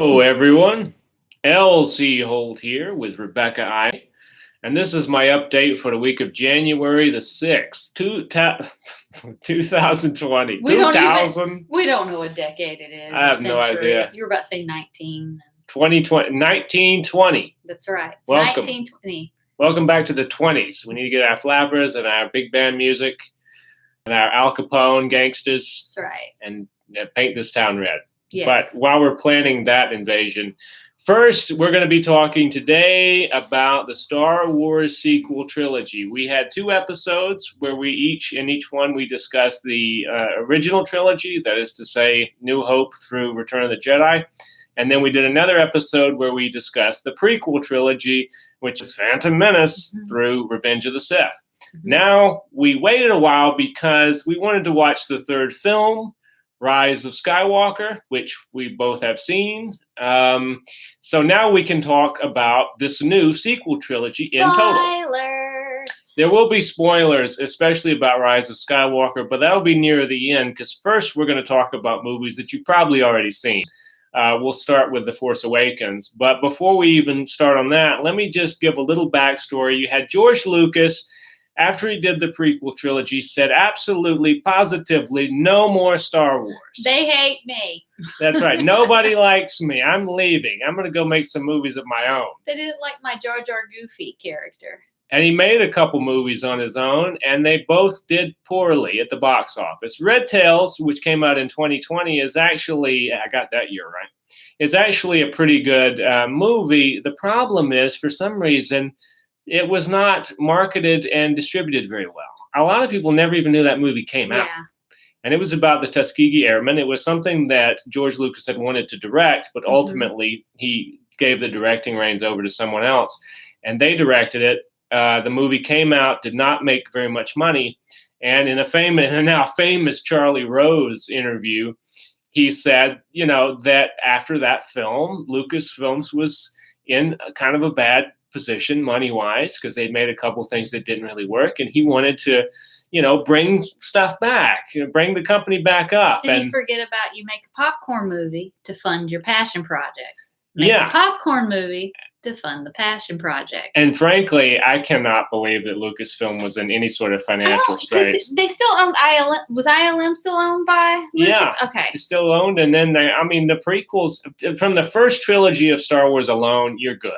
Hello, everyone. LC Holt here with Rebecca Ivey, and this is my update for the week of January the 6th, 2020. We don't know what decade it is. I have no idea. You were about to say 1920. That's right. It's Welcome. 1920. Welcome back to the 20s. We need to get our flappers and our big band music and our Al Capone gangsters. That's right. And paint this town red. Yes. But while we're planning that invasion, first, we're going to be talking today about the Star Wars sequel trilogy. We had 2 episodes where in each one we discussed the original trilogy, that is to say, New Hope through Return of the Jedi. And then we did another episode where we discussed the prequel trilogy, which is Phantom Menace through Revenge of the Sith. Now, we waited a while because we wanted to watch the third film, Rise of Skywalker, which we both have seen. So now we can talk about this new sequel trilogy in total. Spoilers! There will be spoilers, especially about Rise of Skywalker, but that'll be near the end because first we're going to talk about movies that you've probably already seen. We'll start with The Force Awakens. But before we even start on that, let me just give a little backstory. You had George Lucas, after he did the prequel trilogy, said absolutely, positively, no more Star Wars. They hate me. That's right. Nobody likes me. I'm leaving. I'm going to go make some movies of my own. They didn't like my Jar Jar Goofy character. And he made a couple movies on his own, and they both did poorly at the box office. Red Tails, which came out in 2020, is actually, I got that year right, it's actually a pretty good movie. The problem is, for some reason, it was not marketed and distributed very well. A lot of people never even knew that movie came out. And it was about the Tuskegee Airmen. It was something that George Lucas had wanted to direct, but ultimately he gave the directing reins over to someone else, and they directed it. The movie came out, did not make very much money, and in a now famous Charlie Rose interview, he said, that after that film, Lucasfilms was in kind of a bad position money-wise because they'd made a couple things that didn't really work, and he wanted to, bring stuff back, bring the company back up. Did he forget about you make a popcorn movie to fund your passion project? Make a popcorn movie to fund the passion project. And frankly, I cannot believe that Lucasfilm was in any sort of financial straits. They still owned ILM. Was ILM still owned by Lucas? Yeah. Okay. It's still owned. And then, the prequels, from the first trilogy of Star Wars alone, you're good.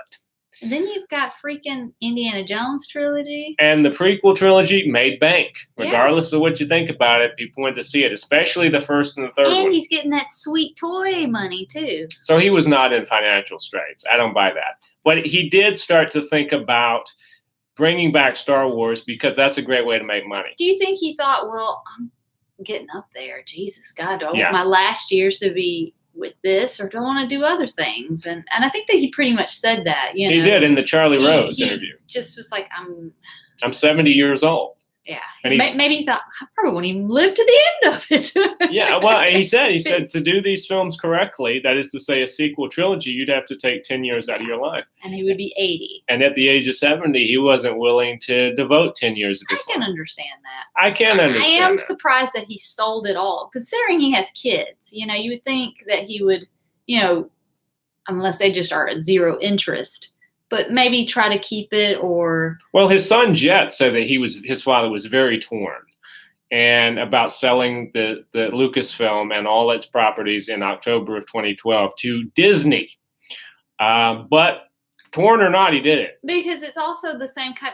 And then you've got freaking Indiana Jones trilogy. And the prequel trilogy made bank. Regardless of what you think about it, people went to see it, especially the first and the third one. And he's getting that sweet toy money, too. So he was not in financial straits. I don't buy that. But he did start to think about bringing back Star Wars because that's a great way to make money. Do you think he thought, well, I'm getting up there. Jesus, God, do I want my last years to be with this, or do I want to do other things? And I think that he pretty much said that. He did in the Charlie Rose interview. Just was like, I'm 70 years old. Yeah, and maybe he thought I probably won't even live to the end of it. Yeah, well, he said to do these films correctly, that is to say, a sequel trilogy, you'd have to take 10 years out of your life. And he would be 80. And at the age of 70, he wasn't willing to devote 10 years of his life. I can understand that. I can understand. I am surprised that he sold it all, considering he has kids. You would think that he would, unless they just are at zero interest, but maybe try to keep it. Or well, his son Jet said that his father was very torn and about selling the Lucasfilm and all its properties in October of 2012 to Disney. But torn or not, he did it. Because it's also the same kind.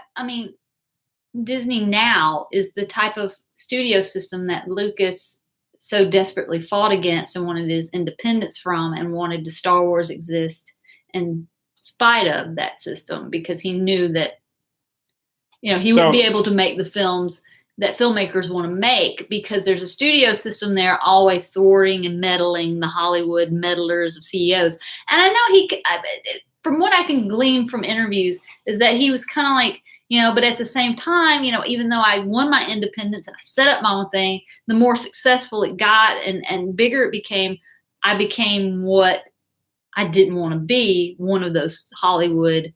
Disney now is the type of studio system that Lucas so desperately fought against and wanted his independence from, and wanted the Star Wars exist in spite of that system, because he knew that he would be able to make the films that filmmakers want to make, because there's a studio system there always thwarting and meddling the Hollywood meddlers of CEOs. And I know from what I can glean from interviews, is that he was kind of like, but at the same time, even though I won my independence and I set up my own thing, the more successful it got and bigger it became, I became what I didn't want to be, one of those Hollywood,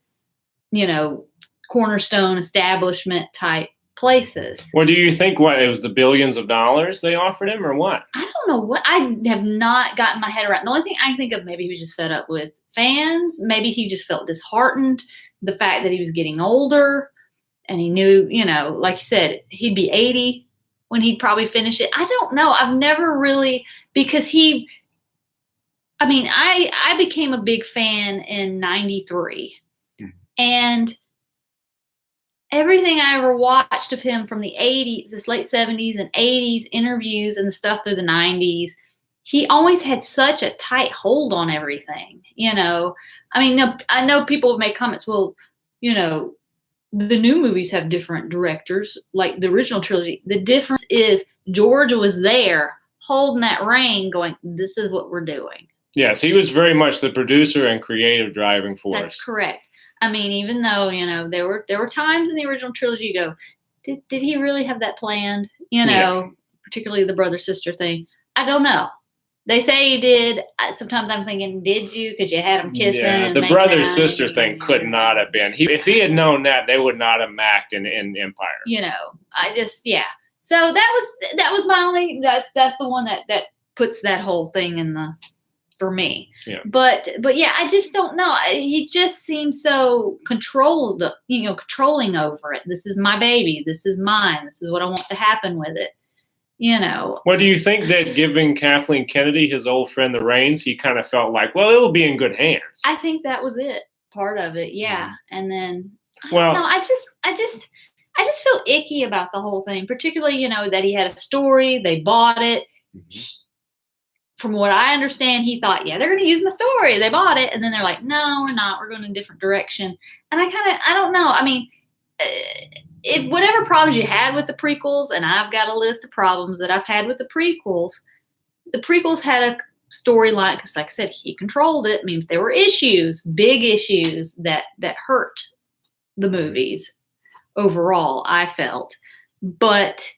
cornerstone establishment type places. Well, do you think it was the billions of dollars they offered him, or what? I don't know what. I have not gotten my head around. The only thing I can think of, maybe he was just fed up with fans. Maybe he just felt disheartened. The fact that he was getting older, and he knew, like you said, he'd be 80 when he'd probably finish it. I don't know. I've never really, because I became a big fan in 93. And everything I ever watched of him from the 80s, this late 70s and 80s interviews and the stuff through the 90s, he always had such a tight hold on everything, I know people have made comments, well, the new movies have different directors, like the original trilogy. The difference is George was there holding that rein going, this is what we're doing. Yes, he was very much the producer and creative driving force. That's correct. Even though, there were times in the original trilogy you go, did he really have that planned? Particularly the brother-sister thing. I don't know. They say he did. Sometimes I'm thinking, did you? Because you had him kissing. Yeah, the brother-sister thing could not have been. If he had known that, they would not have macked in Empire. So that was my only. That's the one that puts that whole thing in the. For me. Yeah. But yeah, I just don't know. He just seems so controlling over it. This is my baby. This is mine. This is what I want to happen with it. Well, do you think that giving Kathleen Kennedy, his old friend, the reins, he kind of felt like, well, it'll be in good hands? I think that was it. Part of it. Yeah. And then, I just feel icky about the whole thing, particularly, that he had a story, they bought it. Mm-hmm. From what I understand, he thought, yeah, they're going to use my story. They bought it. And then they're like, no, we're not. We're going in a different direction. And I don't know. If whatever problems you had with the prequels, and I've got a list of problems that I've had with the prequels had a storyline, because like I said, he controlled it. If there were issues, big issues that hurt the movies overall, I felt. But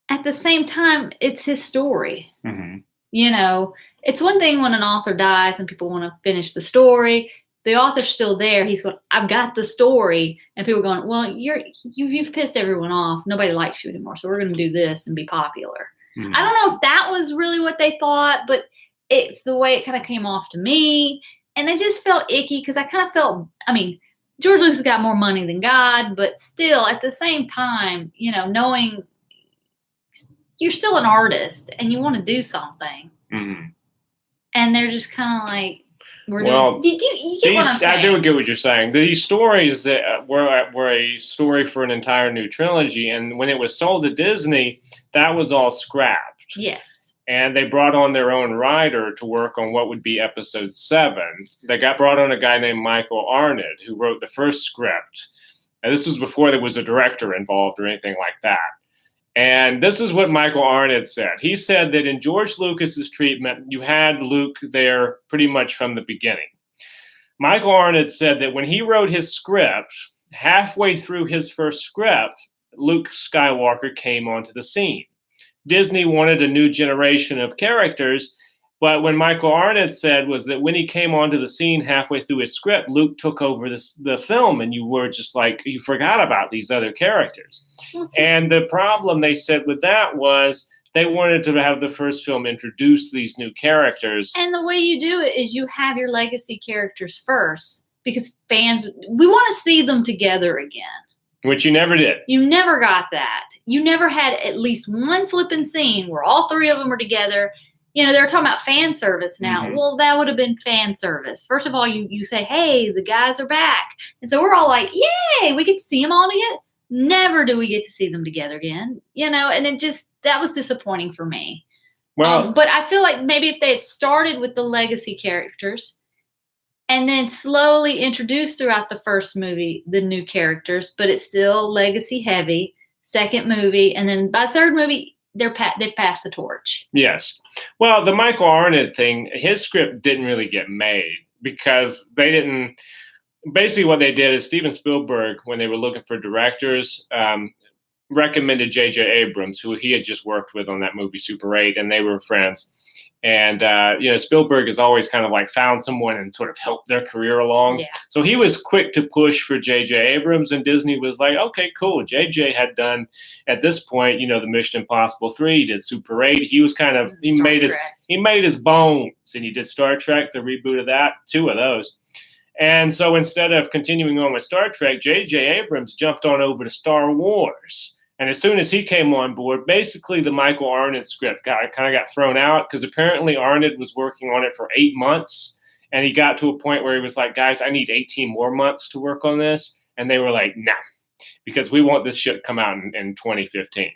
at the same time, it's his story. Mm-hmm. It's one thing when an author dies and people want to finish the story. The author's still there. He's going, I've got the story. And people are going, well, you've pissed everyone off. Nobody likes you anymore. So we're going to do this and be popular. Mm-hmm. I don't know if that was really what they thought, but it's the way it kind of came off to me. And I just felt icky because I kind of felt, George Lucas got more money than God, but still at the same time, knowing you're still an artist and you want to do something. Mm-hmm. And they're just kind of like, you get what I'm saying? I do get what you're saying. These stories that were a story for an entire new trilogy. And when it was sold to Disney, that was all scrapped. Yes. And they brought on their own writer to work on what would be episode 7. They brought on a guy named Michael Arnott, who wrote the first script. And this was before there was a director involved or anything like that. And this is what Michael Arnott said. He said that in George Lucas's treatment, you had Luke there pretty much from the beginning. Michael Arnott said that when he wrote his script, halfway through his first script, Luke Skywalker came onto the scene. Disney wanted a new generation of characters, but when Michael Arnott said was that when he came onto the scene halfway through his script, Luke took over the film, and you were just like, you forgot about these other characters. And the problem they said with that was they wanted to have the first film introduce these new characters. And the way you do it is you have your legacy characters first, because fans, we want to see them together again. Which you never did. You never got that. You never had at least one flipping scene where all three of them are together. They're talking about fan service now. Mm-hmm. Well, that would have been fan service. First of all, you say, hey, the guys are back. And so we're all like, yay, we get to see them all together. Never do we get to see them together again. And it just, that was disappointing for me. Well, but I feel like maybe if they had started with the legacy characters and then slowly introduced throughout the first movie the new characters, but it's still legacy heavy. Second movie, and then by third movie, they've passed the torch. Yes. Well, the Michael Arnott thing, his script didn't really get made because they didn't. Basically, what they did is Steven Spielberg, when they were looking for directors, recommended J.J. Abrams, who he had just worked with on that movie Super 8, and they were friends. And, Spielberg has always kind of like found someone and sort of helped their career along. Yeah. So he was quick to push for J.J. Abrams, and Disney was like, okay, cool. J.J. had done, at this point, the Mission Impossible 3, he did Super 8. He was kind of, he made his bones, and he did Star Trek, the reboot of that, 2 of those. And so instead of continuing on with Star Trek, J.J. Abrams jumped on over to Star Wars. And as soon as he came on board, basically the Michael Arndt script kind of got thrown out because apparently Arndt was working on it for 8 months. And he got to a point where he was like, guys, I need 18 more months to work on this. And they were like, nah, because we want this shit to come out in 2015.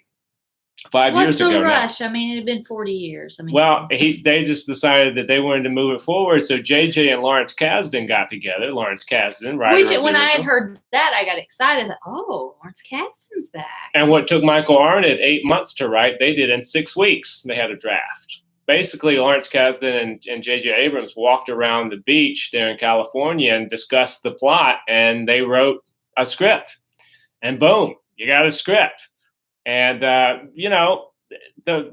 5 years ago. What's the rush? Now. I mean, it had been 40 years. Well, they just decided that they wanted to move it forward. So JJ and Lawrence Kasdan got together. Lawrence Kasdan, right? Which, when I had heard that, I got excited. I said, oh, Lawrence Kasdan's back. And what took Michael Arndt 8 months to write, they did in 6 weeks. They had a draft. Basically, Lawrence Kasdan and J.J. Abrams walked around the beach there in California and discussed the plot, and they wrote a script. And boom, you got a script. And,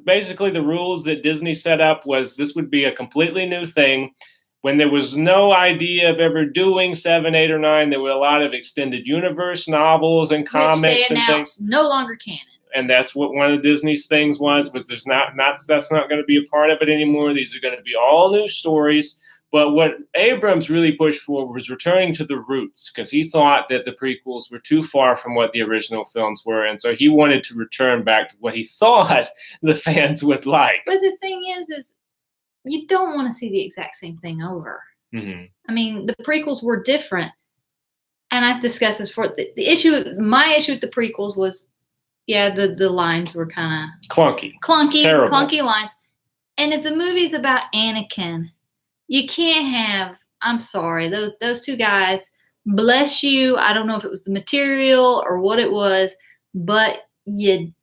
basically the rules that Disney set up was this would be a completely new thing. When there was no idea of ever doing 7, 8, or 9, there were a lot of extended universe novels and comics and things. No longer canon. And that's what one of Disney's things was that's not going to be a part of it anymore. These are going to be all new stories. But what Abrams really pushed for was returning to the roots, because he thought that the prequels were too far from what the original films were. And so he wanted to return back to what he thought the fans would like. But the thing is you don't want to see the exact same thing over. Mm-hmm. I mean, the prequels were different. And I've discussed this before. My issue with the prequels was, the lines were kind of clunky, terrible. Clunky lines. And if the movie's about Anakin, you can't have, I'm sorry, those 2 guys, bless you. I don't know if it was the material or what it was, but you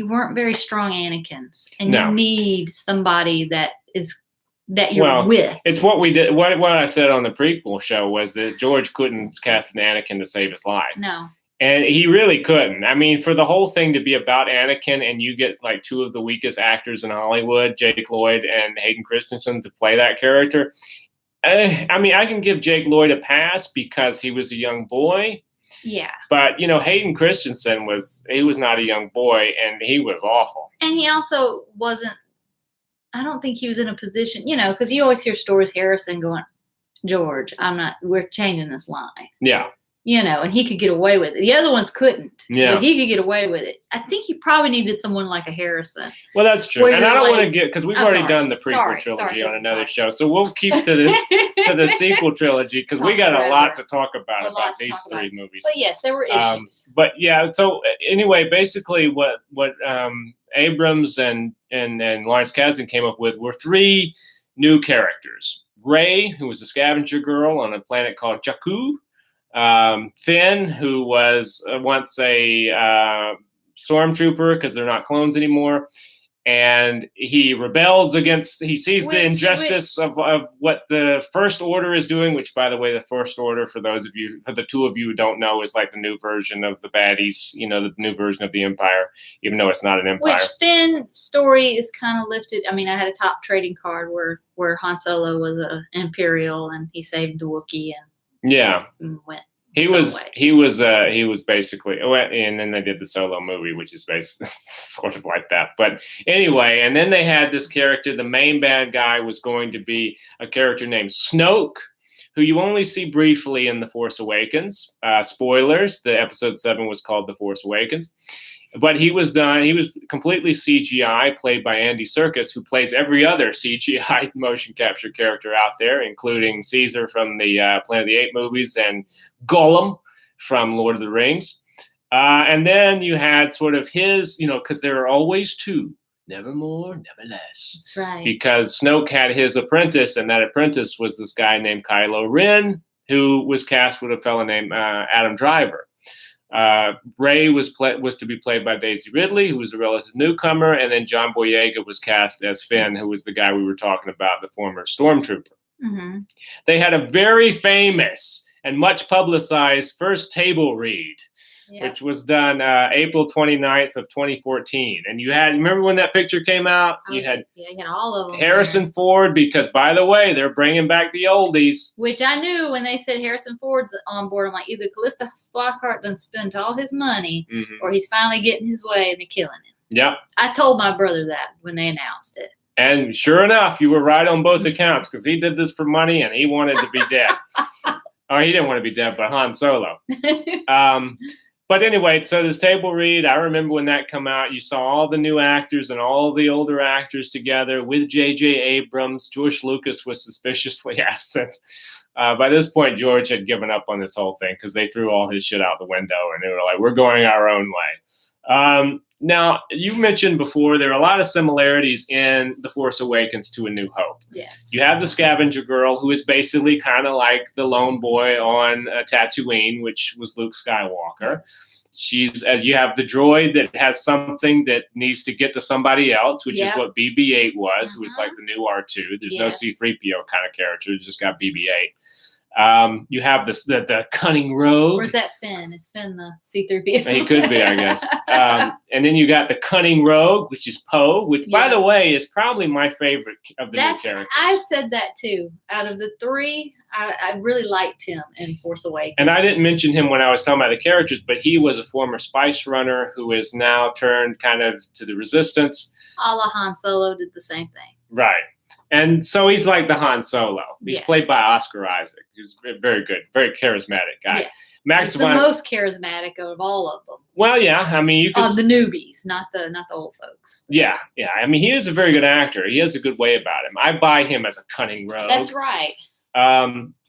weren't very strong Anakins. And you need somebody that you're with. It's what we did. What I said on the prequel show was that George couldn't cast an Anakin to save his life. No. And he really couldn't. I mean, for the whole thing to be about Anakin, and you get like 2 of the weakest actors in Hollywood, Jake Lloyd and Hayden Christensen, to play that character. I mean, I can give Jake Lloyd a pass because he was a young boy. Yeah. But, Hayden Christensen was not a young boy, and he was awful. And he also wasn't, I don't think he was in a position, because you always hear stories, Harrison going, George, we're changing this line. Yeah. And he could get away with it. The other ones couldn't. Yeah. But he could get away with it. I think he probably needed someone like a Harrison. Well, that's true. And I don't want to get, because we've already done the prequel trilogy on another show. So we'll keep to the sequel trilogy, because we got a lot to talk about these 3 movies. But yes, there were issues. So anyway, basically what Abrams and Lawrence Kasdan came up with were 3 new characters. Rey, who was a scavenger girl on a planet called Jakku. Finn, who was once a stormtrooper, because they're not clones anymore, and he rebels against. He sees the injustice of what the First Order is doing. Which, by the way, the First Order, for the 2 of you who don't know, is like the new version of the baddies. The new version of the Empire, even though it's not an empire. Which Finn's story is kind of lifted. I mean, I had a top trading card where Han Solo was an Imperial and he saved the Wookiee and went. He was basically, and then they did the Solo movie, which is basically sort of like that. But anyway, and then they had this character. The main bad guy was going to be a character named Snoke, who you only see briefly in The Force Awakens. Spoilers: the episode 7 was called The Force Awakens. But he was completely CGI, played by Andy Serkis, who plays every other CGI motion capture character out there, including Caesar from the Planet of the Apes movies and Gollum from Lord of the Rings. And then you had sort of his, because there are always 2, never more, never less. That's right. Because Snoke had his apprentice, and that apprentice was this guy named Kylo Ren, who was cast with a fellow named Adam Driver. Rey was to be played by Daisy Ridley, who was a relative newcomer, and then John Boyega was cast as Finn, who was the guy we were talking about, the former stormtrooper. Mm-hmm. They had a very famous and much publicized first table read which was done April 29th of 2014. And you remember when that picture came out? You had all of them. Harrison Ford, because by the way, they're bringing back the oldies. Which I knew when they said Harrison Ford's on board. I'm like, either Callista Flockhart done spent all his money, or he's finally getting his way and they're killing him. Yep. I told my brother that when they announced it. And sure enough, you were right on both accounts, because he did this for money and he wanted to be dead. Oh, he didn't want to be dead, but Han Solo. But anyway, so this table read, I remember when that came out, you saw all the new actors and all the older actors together with J.J. Abrams. George Lucas was suspiciously absent. By this point, George had given up on this whole thing because they threw all his shit out the window and they were like, we're going our own way. Now, you mentioned before there are a lot of similarities in The Force Awakens to A New Hope. Yes. You have the scavenger girl, who is basically kind of like the lone boy on Tatooine, which was Luke Skywalker. She's you have the droid that has something that needs to get to somebody else, which is what BB-8 was, who was like the new R2. There's no C-3PO kind of character. You just got BB-8. You have the cunning rogue. Where's that Finn? Is Finn the C-3PO? He could be, I guess. And then you got the cunning rogue, which is Poe, which, by the way, is probably my favorite of the new characters. I've said that, too. Out of the three, I really liked him in Force Awakens. And I didn't mention him when I was talking about the characters, but he was a former spice runner who is now turned kind of to the Resistance. A la Han Solo did the same thing. Right. And so he's like the Han Solo. He's played by Oscar Isaac. He's very good, very charismatic guy. Yes, Max he's the most charismatic of all of them. Well, yeah, I mean, you can the newbies, not the old folks. Yeah. I mean, he is a very good actor. He has a good way about him. I buy him as a cunning rogue. That's right.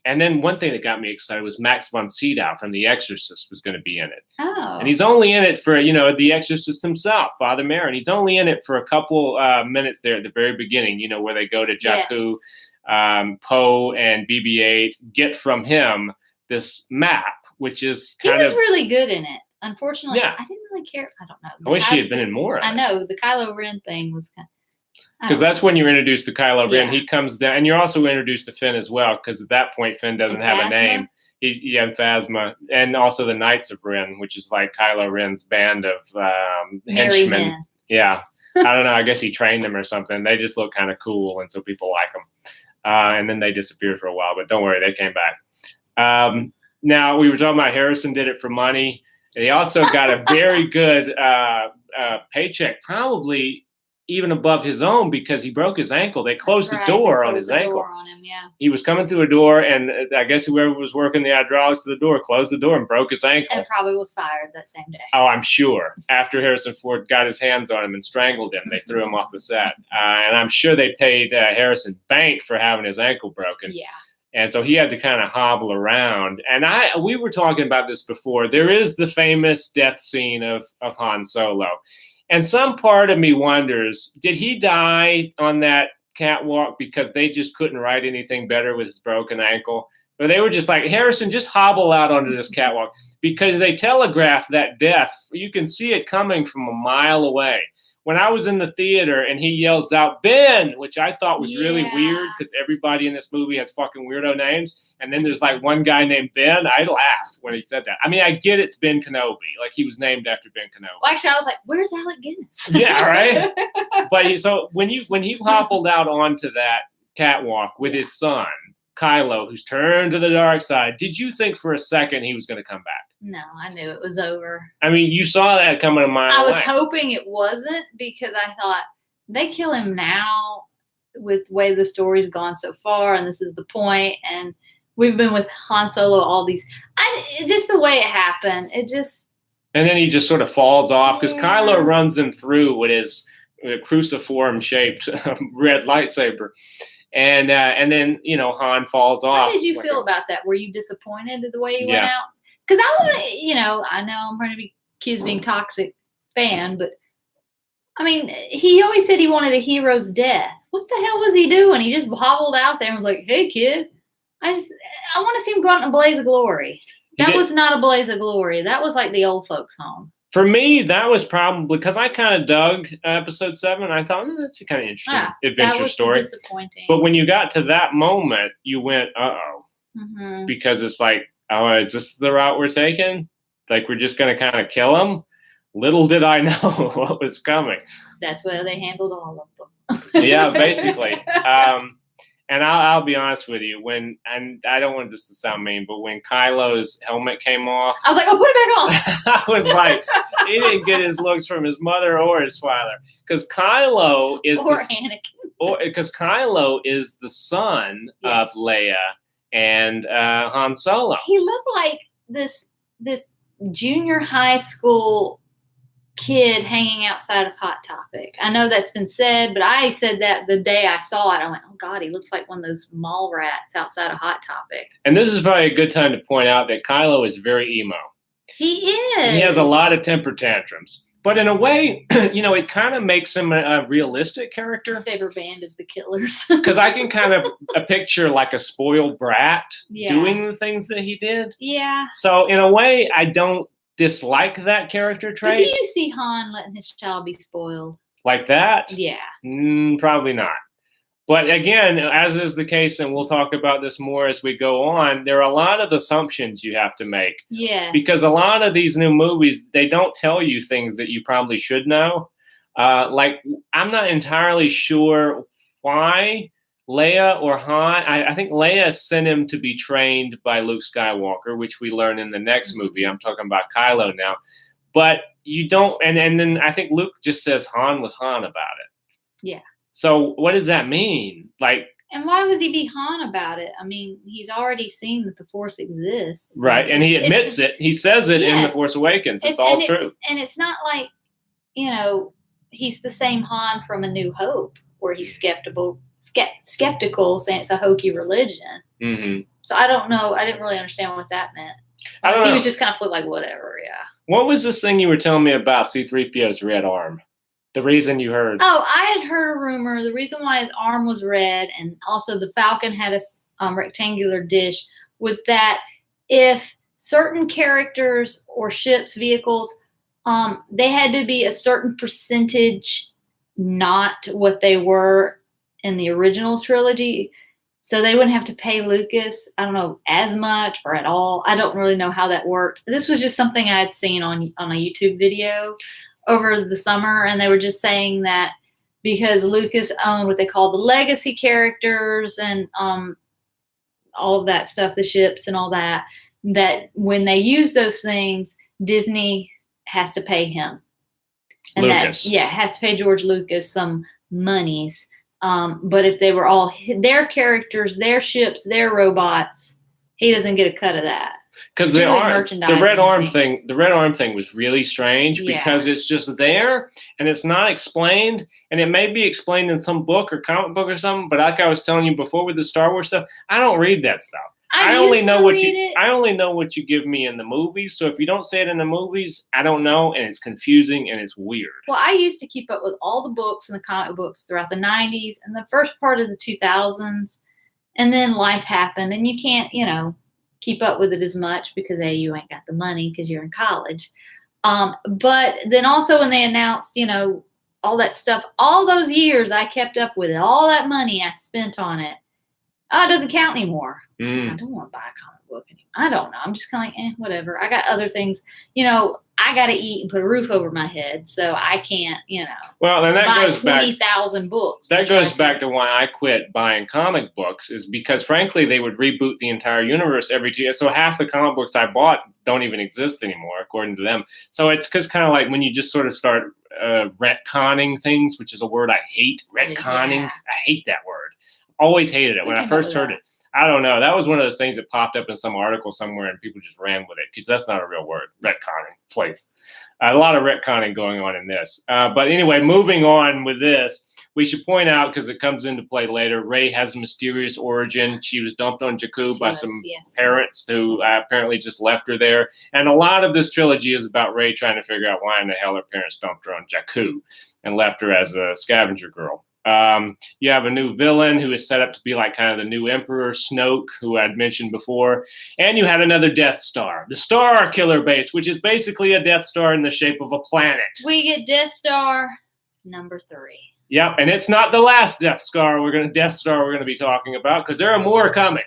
And then one thing that got me excited was Max von Sydow from The Exorcist was going to be in it. Oh. And he's only in it for, The Exorcist himself, Father Merrin. He's only in it for a couple minutes there at the very beginning, where they go to Jakku. Yes. Poe and BB-8 get from him this map, which is he was really good in it. Unfortunately, I didn't really care. I don't know. I wish he had been in more. I know. The Kylo Ren thing was kind of... Because that's when you're introduced to Kylo Ren. He comes down, and you're also introduced to Finn as well, because at that point, Finn doesn't have a name. Phasma, and also the Knights of Ren, which is like Kylo Ren's band of henchmen. Yeah. I don't know. I guess he trained them or something. They just look kind of cool, and so people like them. And then they disappeared for a while, but don't worry, they came back. Now, we were talking about Harrison did it for money. He also got a very good paycheck, probably even above his own, because he broke his ankle. They closed the door on his ankle. He was coming through a door, and I guess whoever was working the hydraulics of the door closed the door and broke his ankle. And probably was fired that same day. Oh, I'm sure. After Harrison Ford got his hands on him and strangled him, they threw him off the set. And I'm sure they paid Harrison bank for having his ankle broken. Yeah. And so he had to kind of hobble around. And we were talking about this before. There is the famous death scene of Han Solo. And some part of me wonders, did he die on that catwalk because they just couldn't write anything better with his broken ankle? Or they were just like, Harrison, just hobble out onto this catwalk. Because they telegraphed that death. You can see it coming from a mile away. When I was in the theater and he yells out, Ben, which I thought was really weird because everybody in this movie has fucking weirdo names. And then there's like one guy named Ben. I laughed when he said that. I mean, I get it's Ben Kenobi. Like he was named after Ben Kenobi. Well, actually, I was like, where's Alec Guinness? Yeah, right? But so when he hobbled out onto that catwalk with his son, Kylo, who's turned to the dark side, did you think for a second he was going to come back? No, I knew it was over. I mean, you saw that coming a mile away. I was hoping it wasn't, because I thought they kill him now with the way the story's gone so far, and this is the point. And we've been with Han Solo all these. Just the way it happened, it just. And then he just sort of falls off because Kylo runs him through with his cruciform-shaped red lightsaber. And then, Han falls off. How did you feel about that? Were you disappointed at the way he went out? Because I know I'm going to be accused of being toxic fan, but I mean, he always said he wanted a hero's death. What the hell was he doing? He just hobbled out there and was like, hey, kid, I want to see him go out in a blaze of glory. That was not a blaze of glory. That was like the old folks' home. For me, that was probably because I kind of dug episode 7. I thought, that's a kind of interesting adventure story. Disappointing. But when you got to that moment, you went, uh-oh. Mm-hmm. Because it's like, oh, is this the route we're taking? Like we're just going to kind of kill him. Little did I know what was coming. That's where they handled all of them. Yeah, basically. And I'll be honest with you, and I don't want this to sound mean, but when Kylo's helmet came off, I was like, oh, put it back on. I was like, he didn't get his looks from his mother or his father, because Kylo is because Kylo is the son of Leia and Han Solo. He looked like this junior high school kid hanging outside of Hot Topic. I know that's been said, but I said that the day I saw it. I went, oh God, he looks like one of those mall rats outside of Hot Topic. And this is probably a good time to point out that Kylo is very emo. He is. He has a lot of temper tantrums. But in a way, it kind of makes him a realistic character. His favorite band is the Killers. Because I can kind of picture like a spoiled brat doing the things that he did. Yeah. So in a way, I don't dislike that character trait. But do you see Han letting his child be spoiled? Like that? Yeah. Probably not. But again, as is the case, and we'll talk about this more as we go on, there are a lot of assumptions you have to make. Yes. Because a lot of these new movies, they don't tell you things that you probably should know. Like, I'm not entirely sure why Leia or Han, I think Leia sent him to be trained by Luke Skywalker, which we learn in the next movie. I'm talking about Kylo now. But you don't, and then I think Luke just says Han was Han about it. Yeah. So what does that mean? Like, and why would he be Han about it? I mean, he's already seen that the Force exists. Right, and he admits it. He says it in The Force Awakens. It's all true. And it's not like, he's the same Han from A New Hope, where he's skeptical, saying it's a hokey religion. Mm-hmm. So I don't know. I didn't really understand what that meant. He was just kind of flipped like, whatever, yeah. What was this thing you were telling me about C-3PO's red arm? The reason you heard? Oh, I had heard a rumor. The reason why his arm was red, and also the Falcon had a rectangular dish, was that if certain characters or ships, vehicles, they had to be a certain percentage not what they were in the original trilogy. So they wouldn't have to pay Lucas, I don't know, as much or at all. I don't really know how that worked. This was just something I had seen on a YouTube video over the summer, and they were just saying that because Lucas owned what they call the legacy characters and all of that stuff, the ships and all that, that when they use those things, Disney has to pay him. And Lucas. Has to pay George Lucas some monies. But if they were all their characters, their ships, their robots, he doesn't get a cut of that. Because the red arm thing was really strange because it's just there and it's not explained, and it may be explained in some book or comic book or something. But like I was telling you before with the Star Wars stuff, I don't read that stuff. I only know what you give me in the movies. So if you don't say it in the movies, I don't know, and it's confusing and it's weird. Well, I used to keep up with all the books and the comic books throughout the 90s and the first part of the 2000s, and then life happened, and you can't, keep up with it as much because you ain't got the money because you're in college. But then also when they announced, all that stuff, all those years I kept up with it, all that money I spent on it. Oh, it doesn't count anymore. I don't want to buy a comic book anymore. I don't know. I'm just kind of like, whatever. I got other things. I got to eat and put a roof over my head, so I can't, Well, and that buy goes 20,000 books. That goes back to why I quit buying comic books, is because, frankly, they would reboot the entire universe every 2 years. So half the comic books I bought don't even exist anymore, according to them. So it's because kind of like when you just sort of start retconning things, which is a word I hate, retconning. Yeah. I hate that word. Always hated it when I first heard it. I don't know. That was one of those things that popped up in some article somewhere and people just ran with it because that's not a real word. Retconning, please. A lot of retconning going on in this. But anyway, moving on with this, we should point out, because it comes into play later, Rey has a mysterious origin. She was dumped on Jakku by some parents who apparently just left her there. And a lot of this trilogy is about Rey trying to figure out why in the hell her parents dumped her on Jakku and left her as a scavenger girl. You have a new villain who is set up to be like kind of the new Emperor, Snoke, who I'd mentioned before. And you had another Death Star, the Star Killer base, which is basically a Death Star in the shape of a planet. We get Death Star number 3. Yep, and it's not the last Death Star we're going to be talking about, because there are more coming.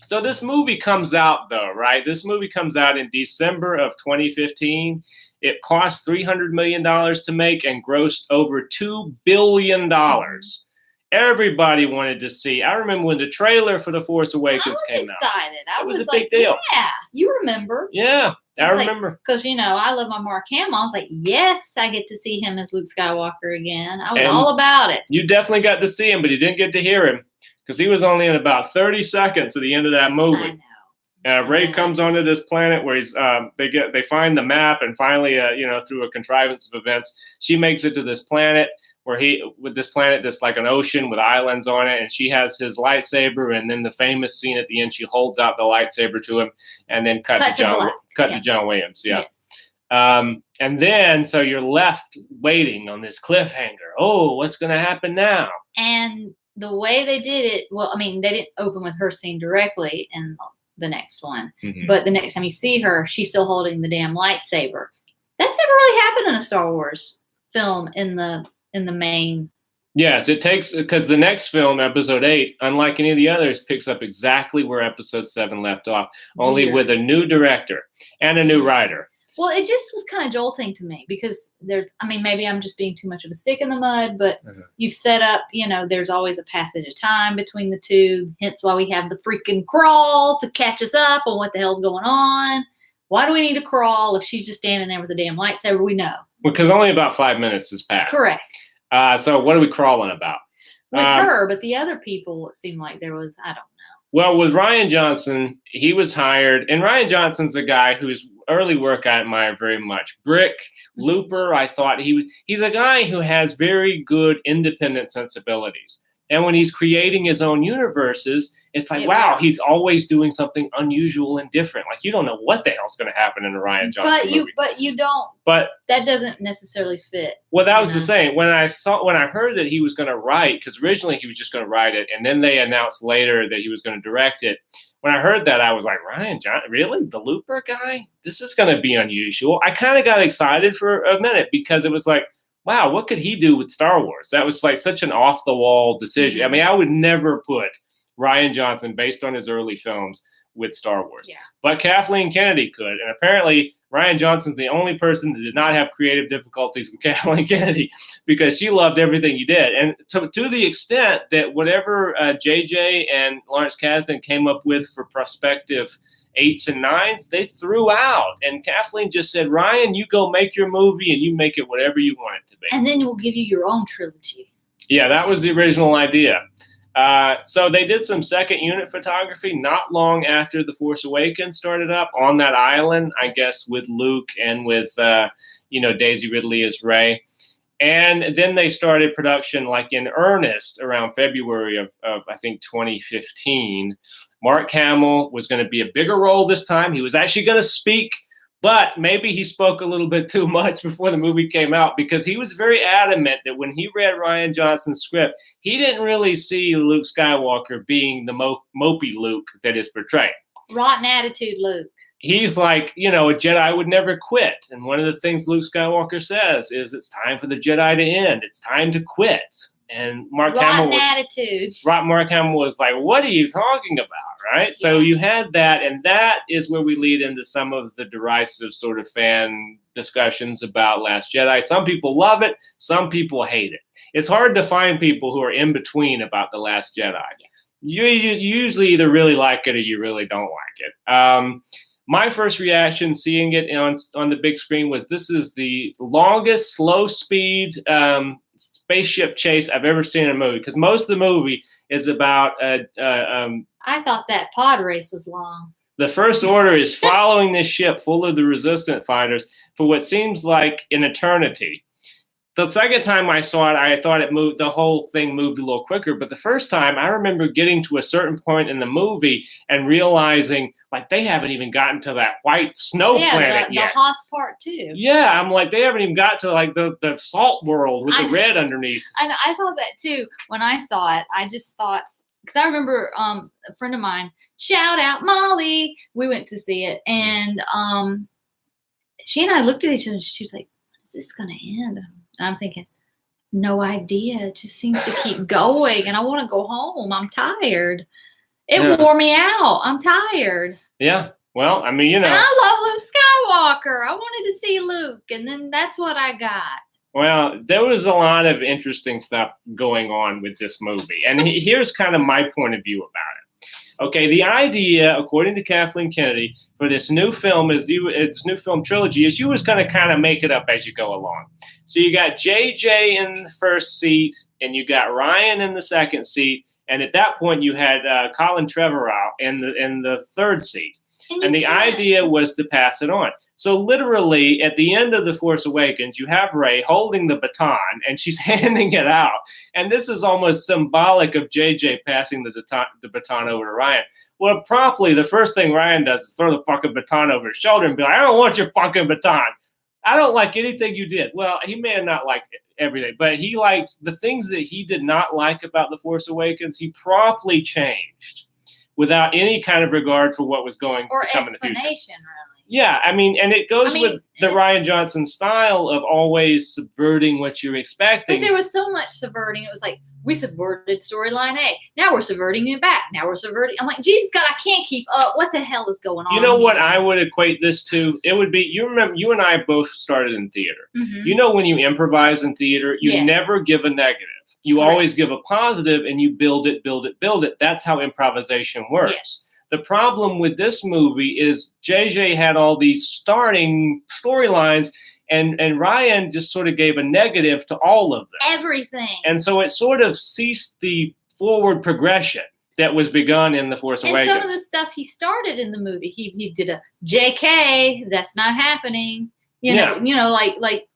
So this movie comes out, though, right? This movie comes out in December of 2015. It cost $300 million to make and grossed over $2 billion. Everybody wanted to see. I remember when the trailer for The Force Awakens came out. I was It was a like, big deal. yeah, you remember. Yeah, I remember. Because, I love my Mark Hamill. I was like, yes, I get to see him as Luke Skywalker again. I was And all about it. You definitely got to see him, but you didn't get to hear him because he was only in about 30 seconds at the end of that movie. I know. Ray comes onto this planet where he's they find the map, and finally through a contrivance of events, she makes it to this planet where this like an ocean with islands on it, and she has his lightsaber, and then the famous scene at the end, she holds out the lightsaber to him, and then cut to John Williams. Yeah. Yes. And then so you're left waiting on this cliffhanger. Oh, what's going to happen now? And the way they did it, they didn't open with her scene directly in the next one, but the next time you see her, she's still holding the damn lightsaber. That's never really happened in a Star Wars film in the main. Yes, it takes, because the next film, Episode 8, unlike any of the others, picks up exactly where Episode 7 left off, only with a new director and a new writer. Well, it just was kind of jolting to me because maybe I'm just being too much of a stick in the mud, but you've set up, there's always a passage of time between the two, hence why we have the freaking crawl to catch us up on what the hell's going on. Why do we need to crawl if she's just standing there with a damn lightsaber? We know. Because only about 5 minutes has passed. Correct. So what are we crawling about? With her, but the other people, it seemed like there was, I don't know. Well, with Rian Johnson, he was hired, and Rian Johnson's a guy whose early work I admire very much. Brick, Looper, I thought he's a guy who has very good independent sensibilities. And when he's creating his own universes, it's like, wow, he's always doing something unusual and different. Like, you don't know what the hell's going to happen in a Rian Johnson movie. But you don't. But that doesn't necessarily fit. Well, that was the same. When I heard that he was going to write, because originally he was just going to write it, and then they announced later that he was going to direct it. When I heard that, I was like, Rian Johnson, really? The Looper guy? This is going to be unusual. I kind of got excited for a minute because it was like, wow, what could he do with Star Wars? That was like such an off-the-wall decision. I mean, I would never put Rian Johnson, based on his early films, with Star Wars. Yeah. But Kathleen Kennedy could. And apparently, Rian Johnson's the only person that did not have creative difficulties with Kathleen Kennedy because she loved everything you did. And to the extent that whatever JJ and Lawrence Kasdan came up with for prospective 8s and 9s, they threw out. And Kathleen just said, Rian, you go make your movie and you make it whatever you want it to be. And then we'll give you your own trilogy. Yeah, that was the original idea. So they did some second unit photography not long after The Force Awakens started up on that island, I guess, with Luke and with, Daisy Ridley as Rey. And then they started production like in earnest around February of I think, 2015. Mark Hamill was going to be a bigger role this time. He was actually going to speak, but maybe he spoke a little bit too much before the movie came out because he was very adamant that when he read Rian Johnson's script, he didn't really see Luke Skywalker being the mopey Luke that is portrayed. Rotten attitude Luke. He's like, a Jedi would never quit. And one of the things Luke Skywalker says is it's time for the Jedi to end. It's time to quit. And Mark Hamill was like, what are you talking about, right? Yeah. So you had that, and that is where we lead into some of the derisive sort of fan discussions about Last Jedi. Some people love it. Some people hate it. It's hard to find people who are in between about The Last Jedi. Yeah. You usually either really like it or you really don't like it. My first reaction seeing it on the big screen was this is the longest slow speed spaceship chase I've ever seen in a movie, because most of the movie is about I thought that pod race was long. The First Order is following this ship full of the resistant fighters for what seems like an eternity. The second time I saw it, I thought the whole thing moved a little quicker. But the first time, I remember getting to a certain point in the movie and realizing, like, they haven't even gotten to that white snow planet yet. The hot part, too. Yeah, I'm like, they haven't even got to, like, the salt world with the red underneath. I thought that, too. When I saw it, I just thought, because I remember a friend of mine, shout out Molly, we went to see it. And she and I looked at each other, and she was like, when is this going to end? And I'm thinking, no idea. It just seems to keep going, and I want to go home. I'm tired. It wore me out. I'm tired. Yeah. Well, I mean, And I love Luke Skywalker. I wanted to see Luke, and then that's what I got. Well, there was a lot of interesting stuff going on with this movie. And here's kind of my point of view about it. Okay, the idea, according to Kathleen Kennedy, for this new film this new film trilogy is you was going to kind of make it up as you go along. So you got JJ in the first seat, and you got Ryan in the second seat, and at that point you had Colin Trevorrow in the third seat. And the idea was to pass it on. So literally, at the end of The Force Awakens, you have Rey holding the baton, and she's handing it out. And this is almost symbolic of JJ passing the baton over to Ryan. Well, promptly, the first thing Ryan does is throw the fucking baton over his shoulder and be like, I don't want your fucking baton. I don't like anything you did. Well, he may have not liked everything, but he liked the things that he did not like about The Force Awakens, he promptly changed without any kind of regard for what was going to come in the future. Really. Yeah, I mean, and it goes with the Rian Johnson style of always subverting what you're expecting. But there was so much subverting. It was like, we subverted storyline A. Now we're subverting it back. Now we're subverting. I'm like, Jesus God, I can't keep up. What the hell is going on? You know what I would equate this to? It would be, you remember, you and I both started in theater. Mm-hmm. You know, when you improvise in theater, you never give a negative. You always give a positive, and you build it, build it, build it. That's how improvisation works. Yes. The problem with this movie is JJ had all these starting storylines, and Ryan just sort of gave a negative to all of them. Everything. And so it sort of ceased the forward progression that was begun in The Force Awakens. And some of the stuff he started in the movie, he did a JK, that's not happening. You know, like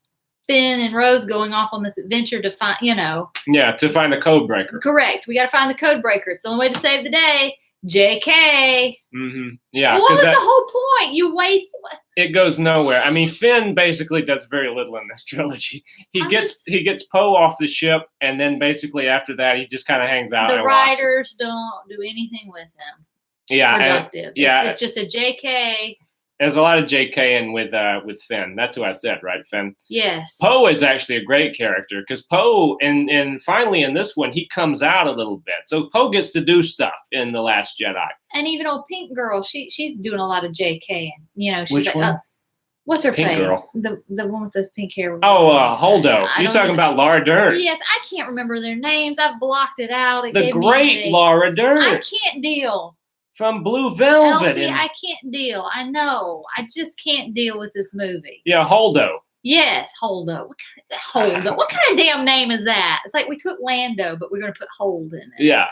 Finn and Rose going off on this adventure to find, to find a code breaker. Correct. We got to find the code breaker. It's the only way to save the day. JK. Mm-hmm. Yeah. Well, what was the whole point? You waste. It goes nowhere. I mean, Finn basically does very little in this trilogy. He gets Poe off the ship, and then basically after that, he just kind of hangs out. The writers don't do anything with him. Yeah. Productive. It's just a JK. There's a lot of JK with Finn. That's who I said, right, Finn? Yes. Poe is actually a great character because Poe, and finally in this one, he comes out a little bit. So Poe gets to do stuff in The Last Jedi. And even old Pink Girl, she's doing a lot of JK. She's Which like, one? What's her Pink face? Girl. The one with the pink hair. Oh, Holdo. You're talking about Laura Dern. Yes, I can't remember their names. I've blocked it out. The great Laura Dern. I can't deal. From Blue Velvet. Elsie, I can't deal. I know. I just can't deal with this movie. Yeah, Holdo. Yes, Holdo. Holdo. What kind of damn name is that? It's like we took Lando, but we're going to put Hold in it. Yeah.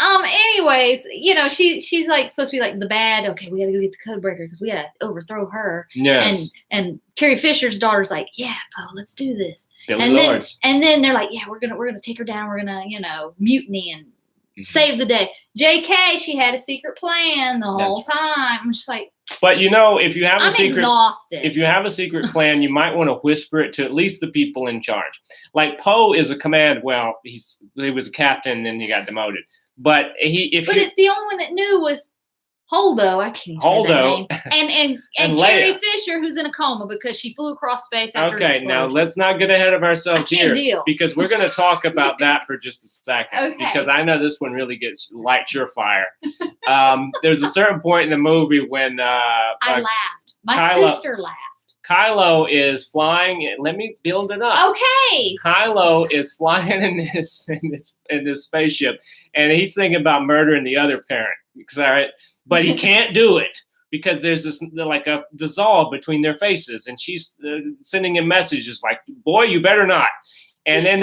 Anyways, she's like supposed to be like the bad. Okay, we got to go get the code breaker because we got to overthrow her. Yes. And Carrie Fisher's daughter's like, yeah, Poe, let's do this. Billy Lords. And then they're like, yeah, we're gonna take her down. We're gonna mutiny and save the day. JK, she had a secret plan the whole time. I'm just like, but if you have exhausted. If you have a secret plan, you might want to whisper it to at least the people in charge. Like Poe is a command. Well, he was a captain and he got demoted. But the only one that knew was Holdo. I can't say that name. And Carrie Fisher, who's in a coma because she flew across space after an explosion. Now let's not get ahead of ourselves here. Deal. Because we're going to talk about that for just a second. Okay. Because I know this one really gets lights your fire. There's a certain point in the movie when I laughed. My sister laughed. Kylo is flying. Let me build it up. Okay. Kylo is flying in this spaceship, and he's thinking about murdering the other parent. All right, but he can't do it because there's this like a dissolve between their faces, and she's sending him messages like, "Boy, you better not." And then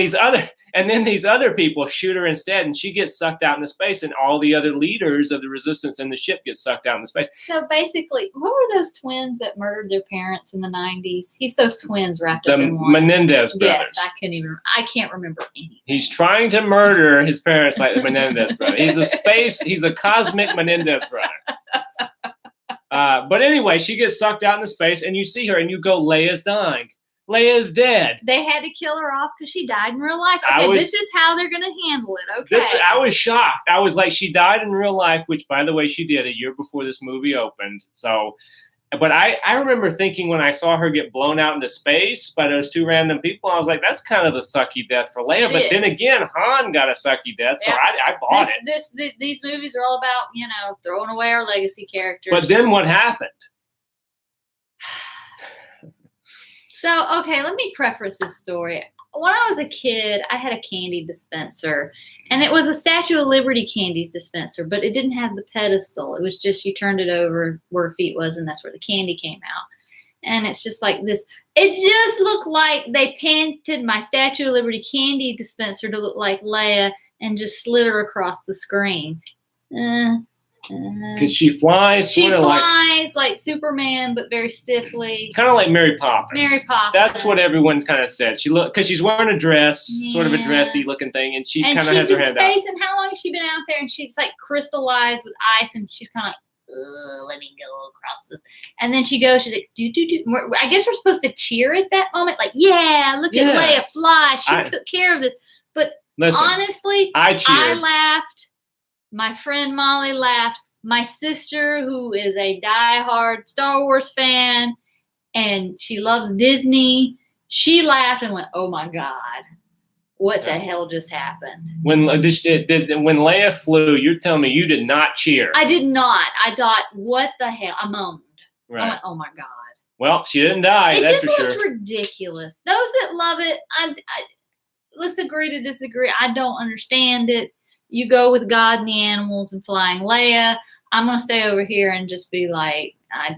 these other people shoot her instead, and she gets sucked out into space, and all the other leaders of the resistance in the ship get sucked out into space. So basically, what were those twins that murdered their parents in the 90s? He's those twins wrapped up in one. The Menendez brothers. Yes, I can't remember any. He's trying to murder his parents like the Menendez brothers. He's a cosmic Menendez brother. But anyway, she gets sucked out into space, and you see her, and you go, Leia's dying. Leia's dead. They had to kill her off because she died in real life. Okay, this is how they're going to handle it. Okay. I was shocked. I was like, she died in real life, which, by the way, she did a year before this movie opened. So But I remember thinking when I saw her get blown out into space by those two random people, I was like, that's kind of a sucky death for Leia. But then again, Han got a sucky death, so I bought it. These movies are all about, throwing away our legacy characters. But then what happened? So, okay, let me preface this story. When I was a kid, I had a candy dispenser, and it was a Statue of Liberty candies dispenser, but it didn't have the pedestal. It was just you turned it over where her feet was, and that's where the candy came out. And it's just like this. It just looked like they painted my Statue of Liberty candy dispenser to look like Leia and just slid her across the screen. Because she flies. She flies like Superman, but very stiffly. Kind of like Mary Poppins. Mary Poppins. That's what everyone kind of said. Because she's wearing a dress, sort of a dressy looking thing, and she kind of has her hand out. And she's in space, and how long has she been out there? And she's like crystallized with ice, and she's kind of like, let me go across this. And then she goes, she's like, do. I guess we're supposed to cheer at that moment. Like, yeah, look at Leia fly. She took care of this. But listen, honestly, I laughed. My friend Molly laughed. My sister, who is a diehard Star Wars fan, and she loves Disney, she laughed and went, "Oh my God, what the hell just happened?" When Leia flew, you're telling me you did not cheer? I did not. I thought, "What the hell?" I moaned. Right. I went, "Oh my God." Well, she didn't die. It that's just for looked sure. ridiculous. Those that love it, let's agree to disagree. I don't understand it. You go with God and the animals and flying Leia. I'm going to stay over here and just be like, I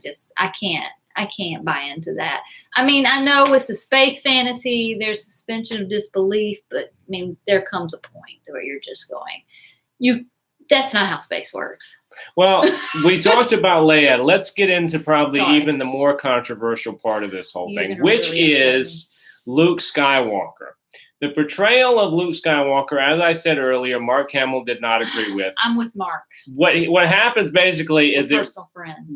can't buy into that. I mean, I know it's a space fantasy. There's suspension of disbelief, but I mean, there comes a point where you're just going, that's not how space works. Well, we talked about Leia. Let's get into probably even the more controversial part of this whole thing, which is Luke Skywalker. The portrayal of Luke Skywalker, as I said earlier, Mark Hamill did not agree with. I'm with Mark. What happens basically is personal friends.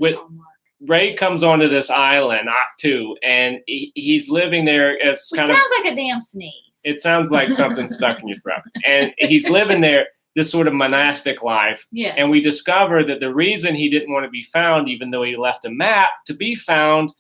Ray comes onto this island, Octu, and he's living there as kind of. It sounds like a damn sneeze. It sounds like something stuck in your throat. And he's living there, this sort of monastic life. Yes. And we discover that the reason he didn't want to be found, even though he left a map to be found,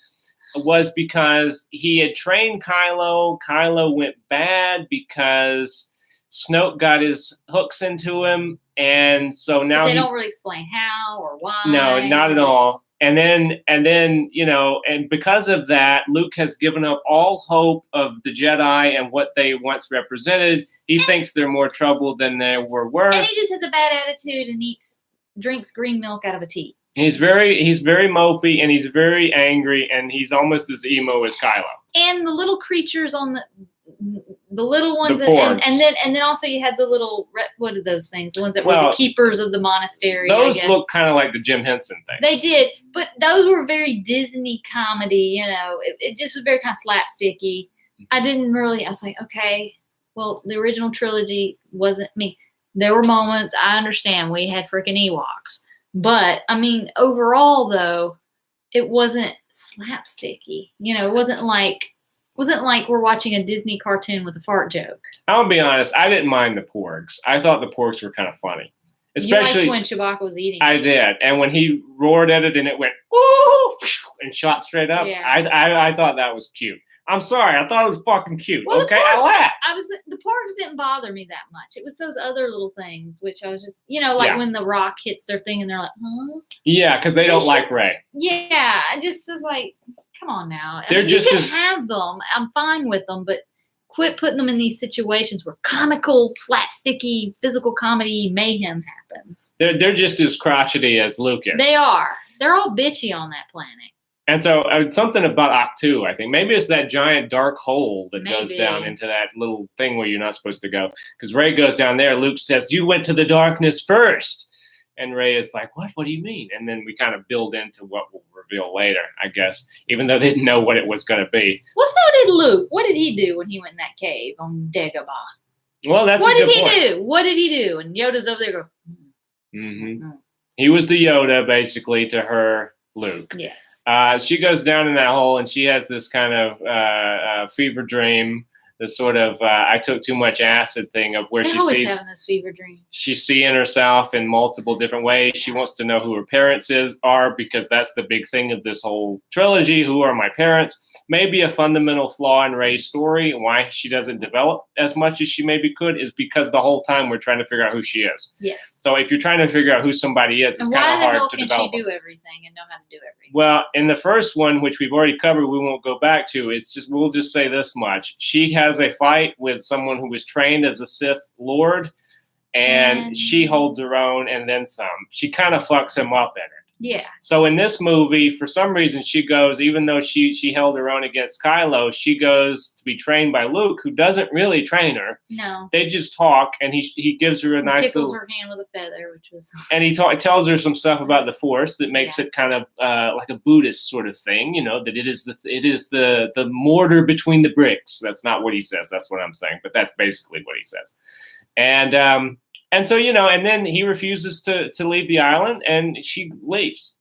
was because he had trained Kylo. Kylo went bad because Snoke got his hooks into him, and so now but they don't really explain how or why. No, not at all. And then and because of that, Luke has given up all hope of the Jedi and what they once represented. He thinks they're more trouble than they were worth. And he just has a bad attitude and drinks green milk out of a tea. He's very mopey, and he's very angry, and he's almost as emo as Kylo. And the little creatures on the little ones, the and then also you had the little, what are those things? The ones that were the keepers of the monastery. Those look kind of like the Jim Henson things. They did, but those were very Disney comedy. It just was very kind of slapsticky. I was like, okay, well, the original trilogy wasn't me. There were moments, I understand, we had freaking Ewoks. But, I mean, overall, though, it wasn't slapsticky. It wasn't like we're watching a Disney cartoon with a fart joke. I'll be honest, I didn't mind the porgs. I thought the porgs were kind of funny. Especially you liked when Chewbacca was eating. I did. And when he roared at it and it went, ooh, and shot straight up, I thought that was cute. I'm sorry, I thought it was fucking cute. Well, okay, I laughed. The porgs didn't bother me that much. It was those other little things, which I was just, when the rock hits their thing and they're like, huh? Yeah, because they don't like Rey. Yeah, I just was like, come on now. You can have them. I'm fine with them, but quit putting them in these situations where comical, slapsticky, physical comedy mayhem happens. They're just as crotchety as Luke is. They are. They're all bitchy on that planet. And so something about Octu, I think. Maybe it's that giant dark hole that goes down into that little thing where you're not supposed to go. Because Rey goes down there. Luke says, you went to the darkness first. And Rey is like, what? What do you mean? And then we kind of build into what we'll reveal later, I guess, even though they didn't know what it was going to be. Well, so did Luke. What did he do when he went in that cave on Dagobah? Well, that's a good point. What did he do? What did he do? And Yoda's over there going, mm-hmm. He was the Yoda, basically, to her Luke. Yes. She goes down in that hole, and she has this kind of fever dream the sort of I took too much acid thing of where They're she always sees having those fever dreams. she's seeing herself in multiple different ways. She wants to know who her parents are because that's the big thing of this whole trilogy. Who are my parents? Maybe a fundamental flaw in Rey's story and why she doesn't develop as much as she maybe could is because the whole time we're trying to figure out who she is. Yes. So if you're trying to figure out who somebody is, it's kind of hard to develop. Why the hell can she do everything and know how to do everything? Well, in the first one, which we've already covered, we won't go back to. We'll just say this much: she has a fight with someone who was trained as a Sith Lord, and she holds her own, and then some. She kind of fucks him up in it. Yeah. So in this movie, for some reason, she goes, even though she held her own against Kylo, she goes to be trained by Luke, who doesn't really train her. No. They just talk, and he gives her a nice tickles her hand with a feather, which was. And he tells her some stuff about the Force that makes it kind of like a Buddhist sort of thing, that it is the mortar between the bricks. That's not what he says. That's what I'm saying, but that's basically what he says. And so, and then he refuses to leave the island, and she leaves.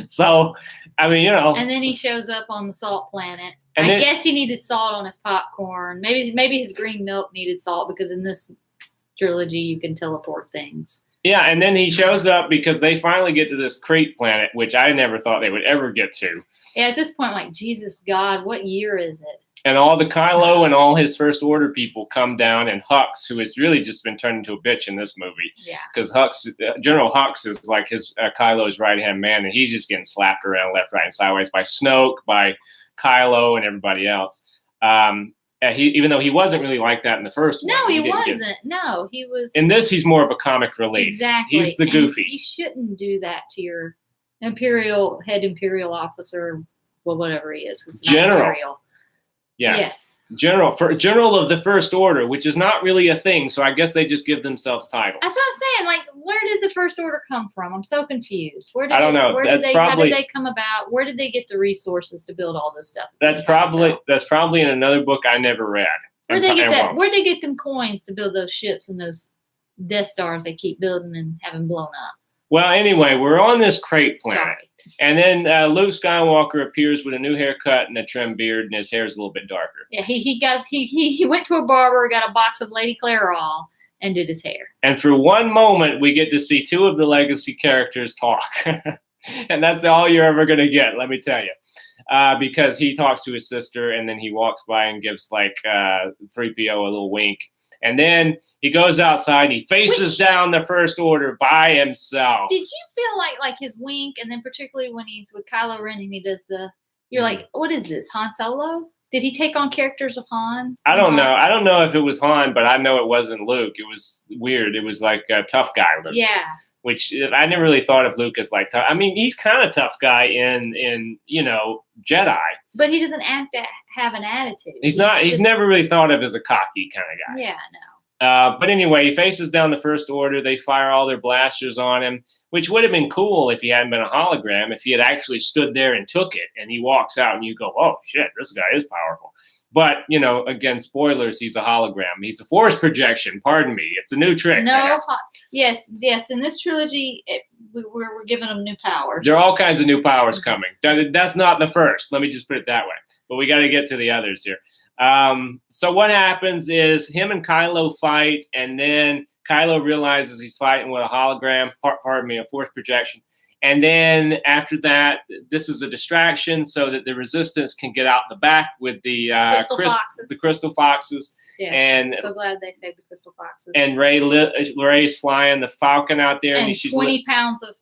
So, I mean, And then he shows up on the salt planet. I guess he needed salt on his popcorn. Maybe his green milk needed salt because in this trilogy you can teleport things. Yeah, and then he shows up because they finally get to this Crete planet, which I never thought they would ever get to. Yeah, at this point, like, Jesus God, what year is it? And all the Kylo and all his First Order people come down, and Hux, who has really just been turned into a bitch in this movie. Yeah. Because General Hux is like his Kylo's right-hand man, and he's just getting slapped around left, right, and sideways by Snoke, by Kylo, and everybody else. Even though he wasn't really like that in the first one. No, he wasn't. No, he was. In this, he's more of a comic relief. Exactly. He's the goofy. You shouldn't do that to your head Imperial officer, well, whatever he is. It's General. Not Imperial. Yes. General of the First Order, which is not really a thing, so I guess they just give themselves titles. That's what I'm saying. Like, where did the First Order come from? I'm so confused. I don't know. How did they come about? Where did they get the resources to build all this stuff? That's probably in another book I never read. Where'd they get that? Where'd they get them coins to build those ships and those Death Stars they keep building and having blown up? Well, anyway, we're on this Crete planet. Sorry. And then Luke Skywalker appears with a new haircut and a trimmed beard, and his hair is a little bit darker. Yeah, he went to a barber, got a box of Lady Clairol, and did his hair. And for one moment, we get to see two of the legacy characters talk. And that's all you're ever going to get, let me tell you. Because he talks to his sister, and then he walks by and gives, 3PO a little wink. And then he goes outside, he faces down the First Order by himself. Did you feel like his wink, and then particularly when he's with Kylo Ren and he does you're like, what is this, Han Solo? Did he take on characters of Han? I don't know. I don't know if it was Han, but I know it wasn't Luke. It was weird. It was like a tough guy Luke. Yeah. Which I never really thought of Luke as like tough. I mean, he's kind of tough guy in Jedi. But he doesn't have an attitude. He's never really thought of as a cocky kind of guy. Yeah, no. But anyway, he faces down the First Order. They fire all their blasters on him, which would have been cool if he hadn't been a hologram, if he had actually stood there and took it. And he walks out and you go, oh, shit, this guy is powerful. But, again, spoilers, he's a hologram. He's a force projection. Pardon me. It's a new trick. No. Yes. In this trilogy, we're giving them new powers. There are all kinds of new powers coming. That's not the first. Let me just put it that way. But we got to get to the others here. So what happens is him and Kylo fight, and then Kylo realizes he's fighting with a hologram, a force projection. And then after that, this is a distraction so that the Resistance can get out the back with the crystal foxes. Yes, and so glad they saved the crystal foxes. And Rey's flying the Falcon out there, and she's 20 pounds of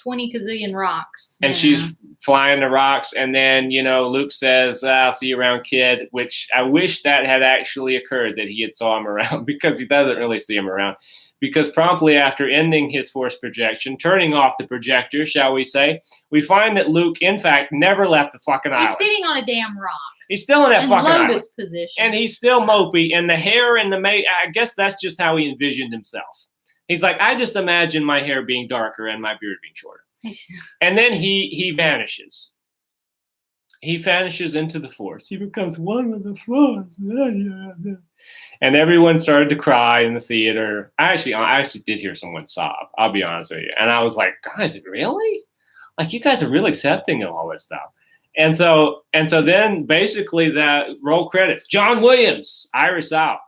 20 gazillion rocks. And she's flying the rocks. And then, Luke says, I'll see you around, kid, which I wish that had actually occurred, that he had saw him around, because he doesn't really see him around. Because promptly after ending his force projection, turning off the projector, shall we say, we find that Luke, in fact, never left the fucking island. He's sitting on a damn rock. He's still in that fucking island. Lotus position. And he's still mopey. And the hair and I guess that's just how he envisioned himself. He's like, I just imagine my hair being darker and my beard being shorter. And then he vanishes. He vanishes into the Force. He becomes one with the Force. And everyone started to cry in the theater. I actually did hear someone sob. I'll be honest with you. And I was like, guys, really? Like, you guys are really accepting of all this stuff. then basically that roll credits. John Williams, Iris out.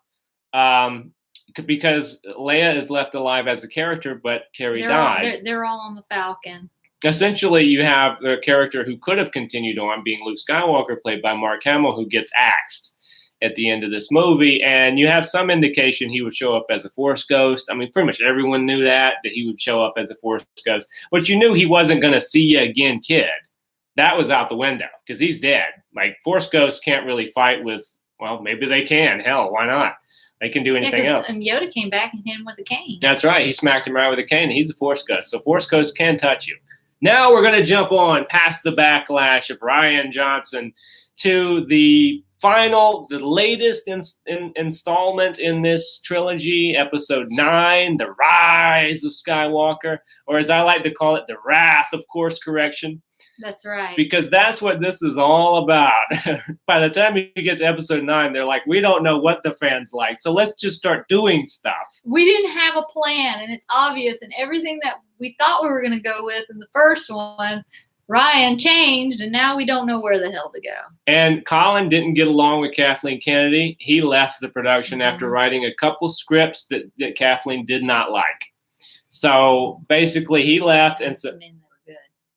Because Leia is left alive as a character, but Carrie died. They're all on the Falcon. Essentially, you have a character who could have continued on being Luke Skywalker, played by Mark Hamill, who gets axed at the end of this movie. And you have some indication he would show up as a Force ghost. I mean, pretty much everyone knew that he would show up as a Force ghost. But you knew he wasn't going to see you again, kid. That was out the window because he's dead. Like, Force ghosts can't really fight with, well, maybe they can. Hell, why not? They can do anything else. And Yoda came back and hit him with a cane. That's right. He smacked him right with a cane. He's a Force ghost. So Force ghosts can touch you. Now we're going to jump on past the backlash of Rian Johnson to the latest installment in this trilogy, Episode 9, The Rise of Skywalker, or as I like to call it, The Wrath of Course Correction. That's right. Because that's what this is all about. By the time you get to Episode 9, they're like, we don't know what the fans like, so let's just start doing stuff. We didn't have a plan, and it's obvious, and everything that we thought we were going to go with in the first one, Rian changed, and now we don't know where the hell to go. And Colin didn't get along with Kathleen Kennedy. He left the production after writing a couple scripts that Kathleen did not like. So basically he left, and so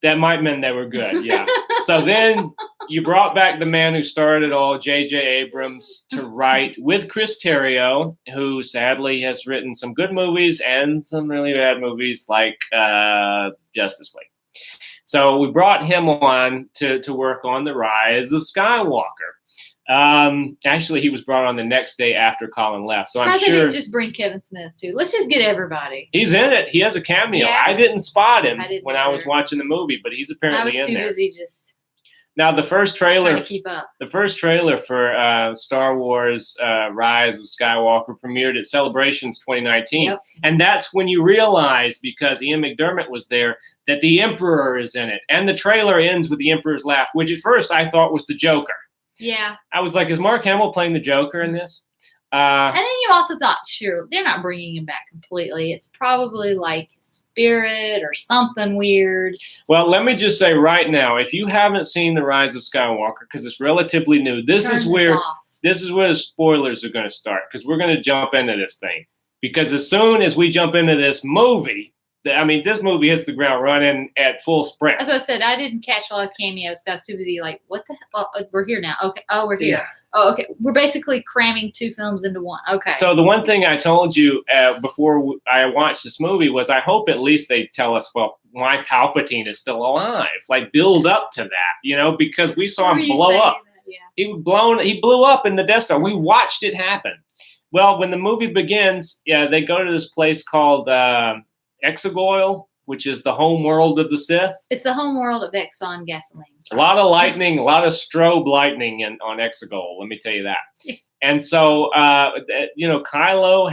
that might mean they were good, yeah. So then you brought back the man who started it all, J.J. Abrams, to write with Chris Terrio, who sadly has written some good movies and some really bad movies like Justice League. So we brought him on to work on The Rise of Skywalker. Actually, he was brought on the next day after Colin left. So I'm sure they didn't just bring Kevin Smith too. Let's just get everybody. He's in it. He has a cameo. Yeah, I didn't spot him when I was watching the movie, but he's apparently in there. I was too busy just. Now the first trailer. Trying to keep up. The first trailer for Star Wars Rise of Skywalker premiered at Celebrations 2019, and that's when you realize, because Ian McDermott was there, that the Emperor is in it, and the trailer ends with the Emperor's laugh, which at first I thought was the Joker. Yeah. I was like, is Mark Hamill playing the Joker in this? And then you also thought, sure, they're not bringing him back completely. It's probably like Spirit or something weird. Well, let me just say right now, if you haven't seen The Rise of Skywalker, because it's relatively new, this is where the spoilers are going to start, because we're going to jump into this thing. Because as soon as we jump into this movie, I mean, this movie hits the ground running at full sprint. That's what I said. I didn't catch a lot of cameos. I was too busy like, what the hell? Oh, we're here now. Okay. Oh, we're here. Yeah. Oh, okay. We're basically cramming two films into one. Okay. So the one thing I told you before I watched this movie was I hope at least they tell us, well, why Palpatine is still alive. Like, build up to that, because we saw him blow up. Yeah. He blew up in the Death Star. We watched it happen. Well, when the movie begins, they go to this place called Exegol, which is the home world of the Sith. It's the home world of Exxon gasoline. A lot of lightning, a lot of strobe lightning on Exegol, let me tell you that. And so, Kylo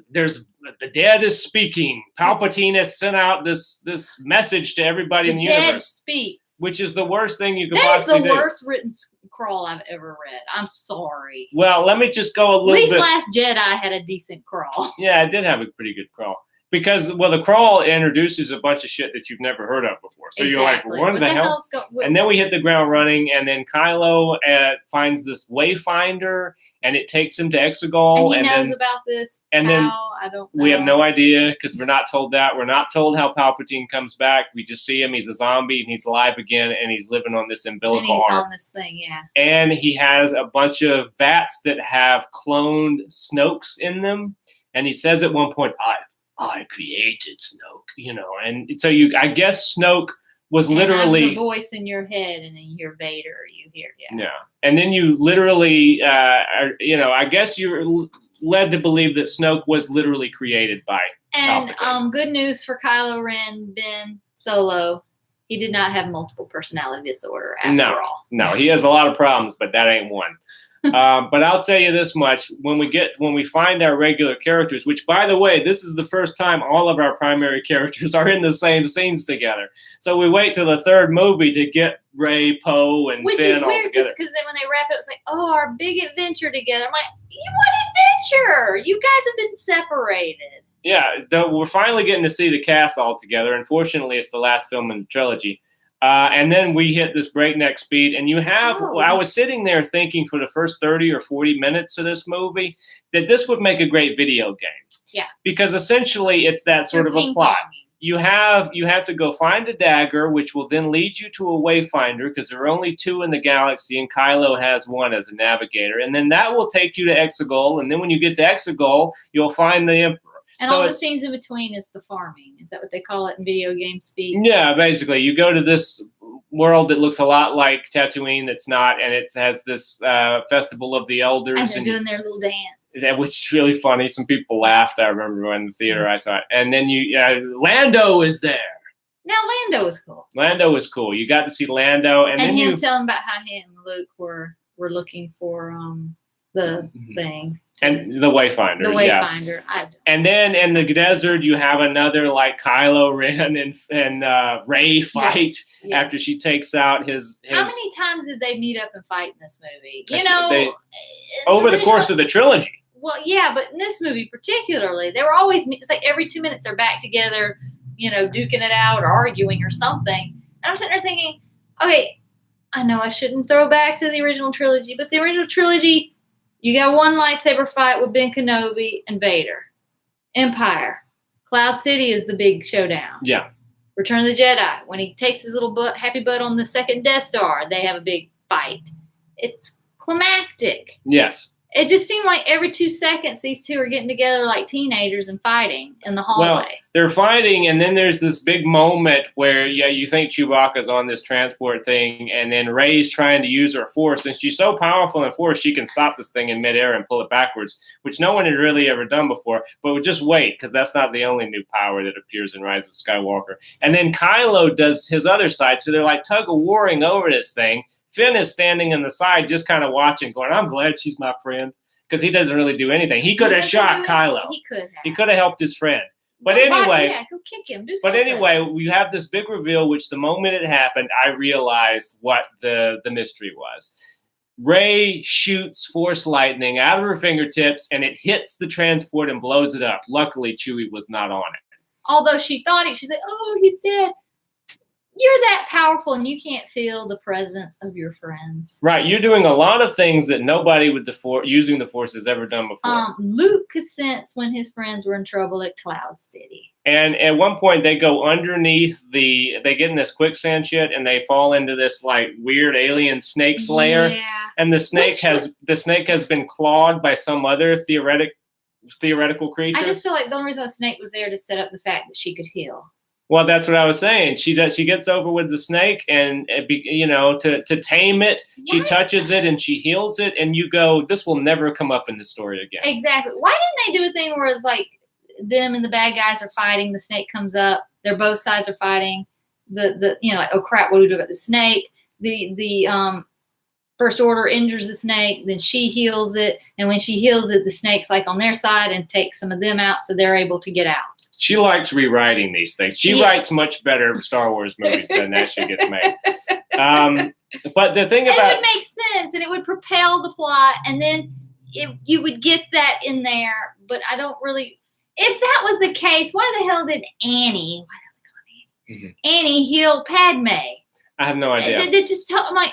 the dead is speaking. Palpatine has sent out this message to everybody in the universe. The dead speaks. Which is the worst thing you could possibly do. That is the worst written crawl I've ever read. I'm sorry. Well, let me just go a little bit. At least Last Jedi had a decent crawl. Yeah, it did have a pretty good crawl. Because, the crawl introduces a bunch of shit that you've never heard of before. So you're like, what the hell? And then we hit the ground running, and then Kylo finds this wayfinder, and it takes him to Exegol. And he knows about this. And then I don't know. We have no idea, because we're not told that. We're not told how Palpatine comes back. We just see him. He's a zombie, and he's alive again, and he's living on this umbilical arm. And he's on this thing, yeah. And he has a bunch of vats that have cloned Snokes in them. And he says at one point, I created Snoke, and so I guess Snoke was literally the voice in your head, and then you hear Vader, yeah, and then you literally, I guess you're led to believe that Snoke was literally created by Palpatine. Good news for Kylo Ren, Ben Solo, he did not have multiple personality disorder after all. No, he has a lot of problems, but that ain't one. But I'll tell you this much: when we find our regular characters, which, by the way, this is the first time all of our primary characters are in the same scenes together. So we wait till the third movie to get Rey, Poe, and Finn all together. Which is weird, because then when they wrap it, it's like, oh, our big adventure together. I'm like, what adventure? You guys have been separated. Yeah, we're finally getting to see the cast all together. Unfortunately, it's the last film in the trilogy. And then we hit this breakneck speed, and you have. I was sitting there thinking for the first 30 or 40 minutes of this movie that this would make a great video game. Yeah. Because essentially, it's that sort of a plot. You have to go find a dagger, which will then lead you to a wayfinder, because there are only 2 in the galaxy, and Kylo has 1 as a navigator. And then that will take you to Exegol, and then when you get to Exegol, you'll find the Emperor. And so all the scenes in between is the farming. Is that what they call it in video game speak? Yeah, basically. You go to this world that looks a lot like Tatooine that's not, and it has this Festival of the Elders. And they're doing their little dance. Which is really funny. Some people laughed. I remember in the theater I saw it. And then Lando is there. Now Lando was cool. Lando was cool. You got to see Lando. And then him telling about how him and Luke were looking for the thing. And the Wayfinder. The Wayfinder. Yeah. And then in the desert, you have another like Kylo Ren and Rey fight after she takes out his. How many times did they meet up and fight in this movie? Over the course of the trilogy. Well, yeah, but in this movie particularly, they were always, it's like every 2 minutes they're back together, duking it out or arguing or something. And I'm sitting there thinking, okay, I know I shouldn't throw back to the original trilogy, but the original trilogy, you got one lightsaber fight with Ben Kenobi and Vader. Empire. Cloud City is the big showdown. Yeah. Return of the Jedi. When he takes his little happy butt on the second Death Star, they have a big fight. It's climactic. Yes. It just seemed like every 2 seconds these two are getting together like teenagers and fighting in the hallway. Well, they're fighting, and then there's this big moment where, you think Chewbacca's on this transport thing, and then Rey's trying to use her Force, and she's so powerful in Force, she can stop this thing in midair and pull it backwards, which no one had really ever done before. But just wait, because that's not the only new power that appears in Rise of Skywalker. And then Kylo does his other side, so they're like tug-of-warring over this thing. Finn is standing on the side just kind of watching, going, I'm glad she's my friend, because he doesn't really do anything. He could have shot Kylo. He could have helped his friend. But anyway, go kick him. Do but something. anyway, we have this big reveal, which the moment it happened, I realized what the mystery was. Rey shoots Force lightning out of her fingertips, and it hits the transport and blows it up. Luckily, Chewie was not on it. Although she thought she's like, oh, he's dead. You're that powerful and you can't feel the presence of your friends. Right. You're doing a lot of things that nobody with using the Force has ever done before. Luke could sense when his friends were in trouble at Cloud City. And at one point they go underneath they get in this quicksand shit and they fall into this like weird alien snake's lair. Yeah. And the snake has been clawed by some other theoretical creature. I just feel like the only reason a snake was there to set up the fact that she could heal. Well, that's what I was saying. She gets over with the snake, and to tame it, she touches it and she heals it, and you go, this will never come up in the story again. Exactly. Why didn't they do a thing where it's like them and the bad guys are fighting, the snake comes up, they're both sides are fighting, like, oh crap, what do we do about the snake? The First Order injures the snake, then she heals it, and when she heals it, the snake's like on their side and takes some of them out, so they're able to get out. She likes rewriting these things. She writes much better Star Wars movies than that shit gets made. But the thing about it would make sense, and it would propel the plot, and then you would get that in there. But I don't really. If that was the case, why the hell did Annie? Why does it call Annie? Mm-hmm. Annie heal Padme? I have no idea.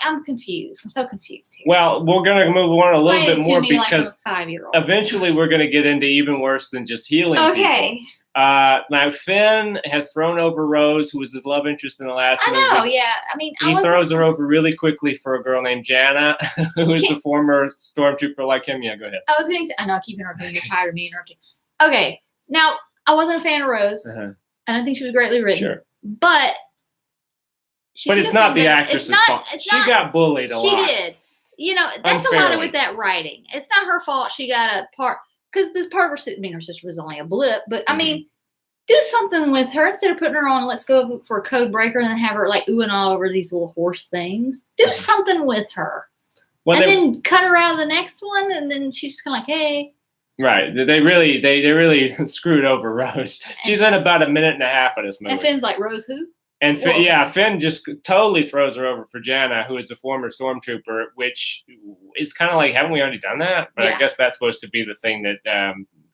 I'm confused. I'm so confused here. Well, we're going to move on a little bit more because like eventually we're going to get into even worse than just healing people. Now Finn has thrown over Rose, who was his love interest in the last movie. I know, yeah. I mean, he throws her over really quickly for a girl named Jana, who is a former stormtrooper like him. Yeah, go ahead. I was going to. I know, I keep interrupting. You're tired of me interrupting. Okay, now I wasn't a fan of Rose. I don't think she was greatly written. Sure, but it's not the actress's fault. She got bullied a lot. She did. That's a lot of with that writing. It's not her fault. She got a part. Because this part of her sister was only a blip. But, I mean, do something with her. Instead of putting her on, let's go for a code breaker and then have her, like, ooh and ah over these little horse things. Do something with her. Well, and then cut her out of the next one, and then she's just kind of like, hey. Right. They really screwed over Rose. She's in about a minute and a half of this movie. And Finn's like, Rose who? And Finn just totally throws her over for Jana, who is a former stormtrooper, which is kind of like, haven't we already done that? But I guess that's supposed to be the thing that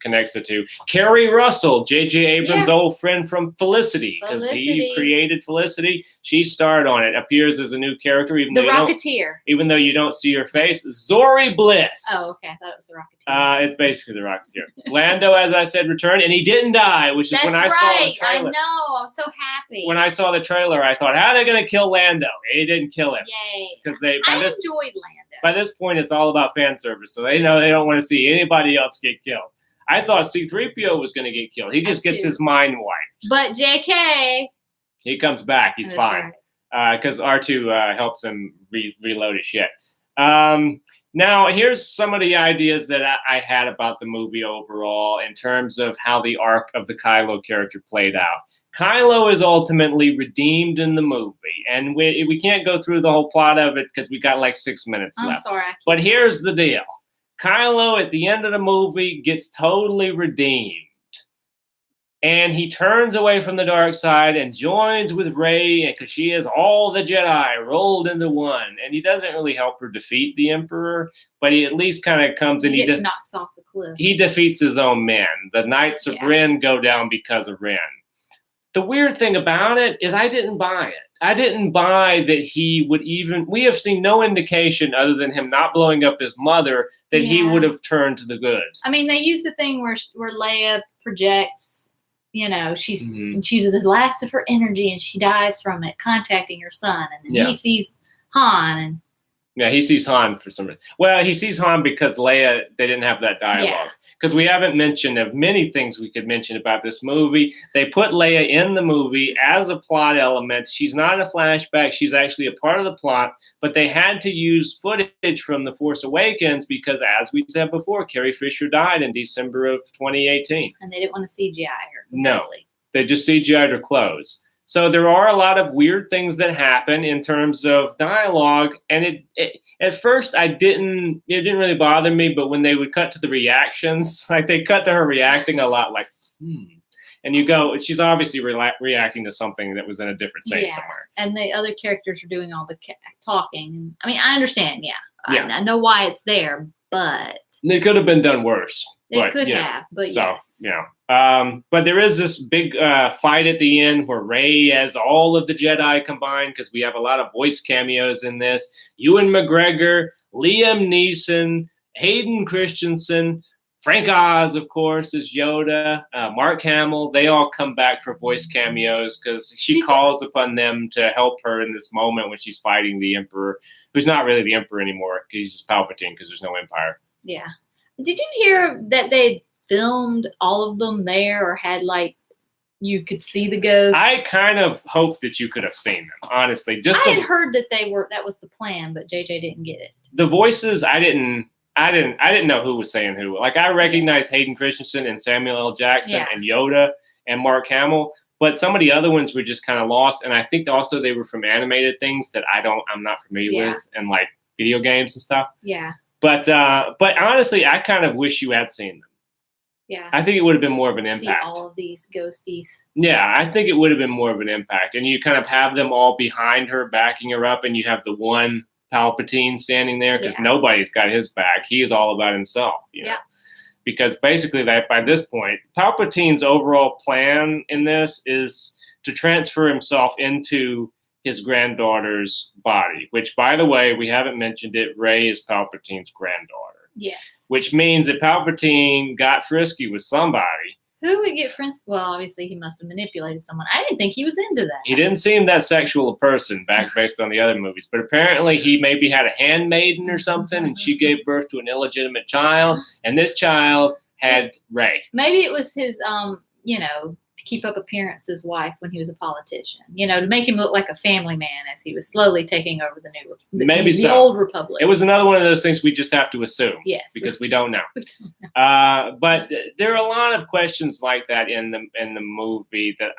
connects the two. Carrie Russell, J.J. Abrams' Yeah. old friend from Felicity, because he Felicity. created Felicity. She starred on it, appears as a new character, The Rocketeer. even though you don't see her face. Zori Bliss. Oh, okay. I thought it was the Rocketeer. It's basically the Rocketeer. Lando, as I said, returned, and he didn't die, which is That's when I right. saw the trailer. I know. I'm so happy. When I saw the trailer, I thought, how are they going to kill Lando? They didn't kill him. Yay. Because I enjoyed Lando. by this point, it's all about fan service, so they know they don't want to see anybody else get killed. I thought C-3PO was going to get killed. He just gets his mind wiped. But JK. He comes back. He's fine. Right. Because R2 helps him reload his shit. Now, here's some of the ideas that I had about the movie overall in terms of how the arc of the Kylo character played out. Kylo is ultimately redeemed in the movie, and we can't go through the whole plot of it because we got like 6 minutes left. I'm sorry. But here's the deal. Kylo, at the end of the movie, gets totally redeemed. And he turns away from the dark side and joins with Rey because she has all the Jedi rolled into one. And he doesn't really help her defeat the Emperor, but he at least kind of comes and he gets knocked off the cliff. He defeats his own men. The Knights of Ren go down because of Ren. The weird thing about it is I didn't buy it. I didn't buy that he would even... We have seen no indication other than him not blowing up his mother that he would have turned to the good. I mean, they use the thing where Leia projects, you know, she chooses the last of her energy and she dies from it, contacting her son. And then he sees Han. And yeah, he sees Han for some reason. Well, he sees Han because Leia, they didn't have that dialogue. Because we haven't mentioned of many things we could mention about this movie. They put Leia in the movie as a plot element. She's not a flashback. She's actually a part of the plot. But they had to use footage from The Force Awakens because, as we said before, Carrie Fisher died in December of 2018. And they didn't want to CGI her. No, they just CGI'd her clothes. So there are a lot of weird things that happen in terms of dialogue, and it at first it didn't really bother me, but when they would cut to the reactions, like they cut to her reacting a lot, like and you go, she's obviously reacting to something that was in a different scene somewhere. And the other characters are doing all the talking. I mean, I understand, I know why it's there, but it could have been done worse. It could have, but yes. But there is this big fight at the end where Rey has all of the Jedi combined because we have a lot of voice cameos in this. Ewan McGregor, Liam Neeson, Hayden Christensen, Frank Oz, of course, is Yoda, Mark Hamill. They all come back for voice cameos because she calls upon them to help her in this moment when she's fighting the Emperor, who's not really the Emperor anymore because he's just Palpatine because there's no Empire. Yeah. Did you hear that they filmed all of them there or had you could see the ghosts? I kind of hope that you could have seen them, honestly. I had heard that that was the plan, but JJ didn't get it. The voices, I didn't know who was saying who. Like I recognized Hayden Christensen and Samuel L. Jackson and Yoda and Mark Hamill, but some of the other ones were just kind of lost. And I think also they were from animated things that I'm not familiar with, and like video games and stuff. Yeah. But honestly, I kind of wish you had seen them. Yeah. I think it would have been more of an impact. See all of these ghosties. Yeah, I think it would have been more of an impact. And you kind of have them all behind her, backing her up, and you have the one Palpatine standing there because nobody's got his back. He is all about himself. You know? Because basically by this point, Palpatine's overall plan in this is to transfer himself into his granddaughter's body, which, by the way, we haven't mentioned it. Rey is Palpatine's granddaughter. Yes. Which means that Palpatine got frisky with somebody. Who would get friends? Well, obviously, he must have manipulated someone. I didn't think he was into that. He didn't seem that sexual a person based on the other movies, but apparently he maybe had a handmaiden or something, and she gave birth to an illegitimate child, and this child had Rey. Maybe it was his, to keep up appearances wife when he was a politician, to make him look like a family man as he was slowly taking over the old republic. It was another one of those things we just have to assume. Yes. Because we don't know. But there are a lot of questions like that in the movie that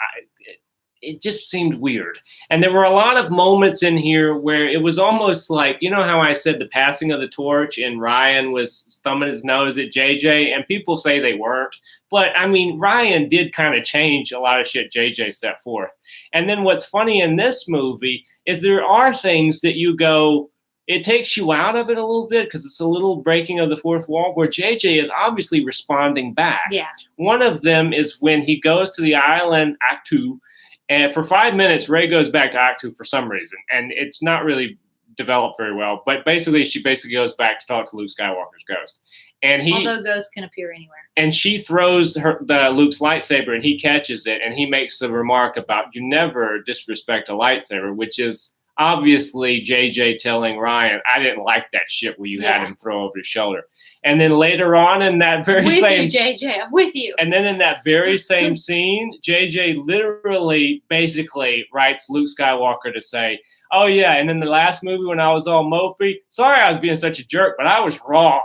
it just seemed weird. And there were a lot of moments in here where it was almost like, you know how I said the passing of the torch and Ryan was thumbing his nose at JJ, and people say they weren't. But, I mean, Ryan did kind of change a lot of shit JJ set forth. And then what's funny in this movie is there are things that you go, it takes you out of it a little bit because it's a little breaking of the fourth wall where JJ is obviously responding back. Yeah. One of them is when he goes to the island, Act 2, and for 5 minutes, Rey goes back to Act 2 for some reason. And it's not really developed very well. But basically, she goes back to talk to Luke Skywalker's ghost. And although ghosts can appear anywhere. And she throws Luke's lightsaber, and he catches it, and he makes the remark about, you never disrespect a lightsaber, which is obviously JJ telling Ryan, I didn't like that shit where you had him throw over his shoulder. And then later on in that very same... With you, JJ, I'm with you. And then in that very same scene, JJ literally basically writes Luke Skywalker to say, oh yeah, and in the last movie when I was all mopey, sorry I was being such a jerk, but I was wrong.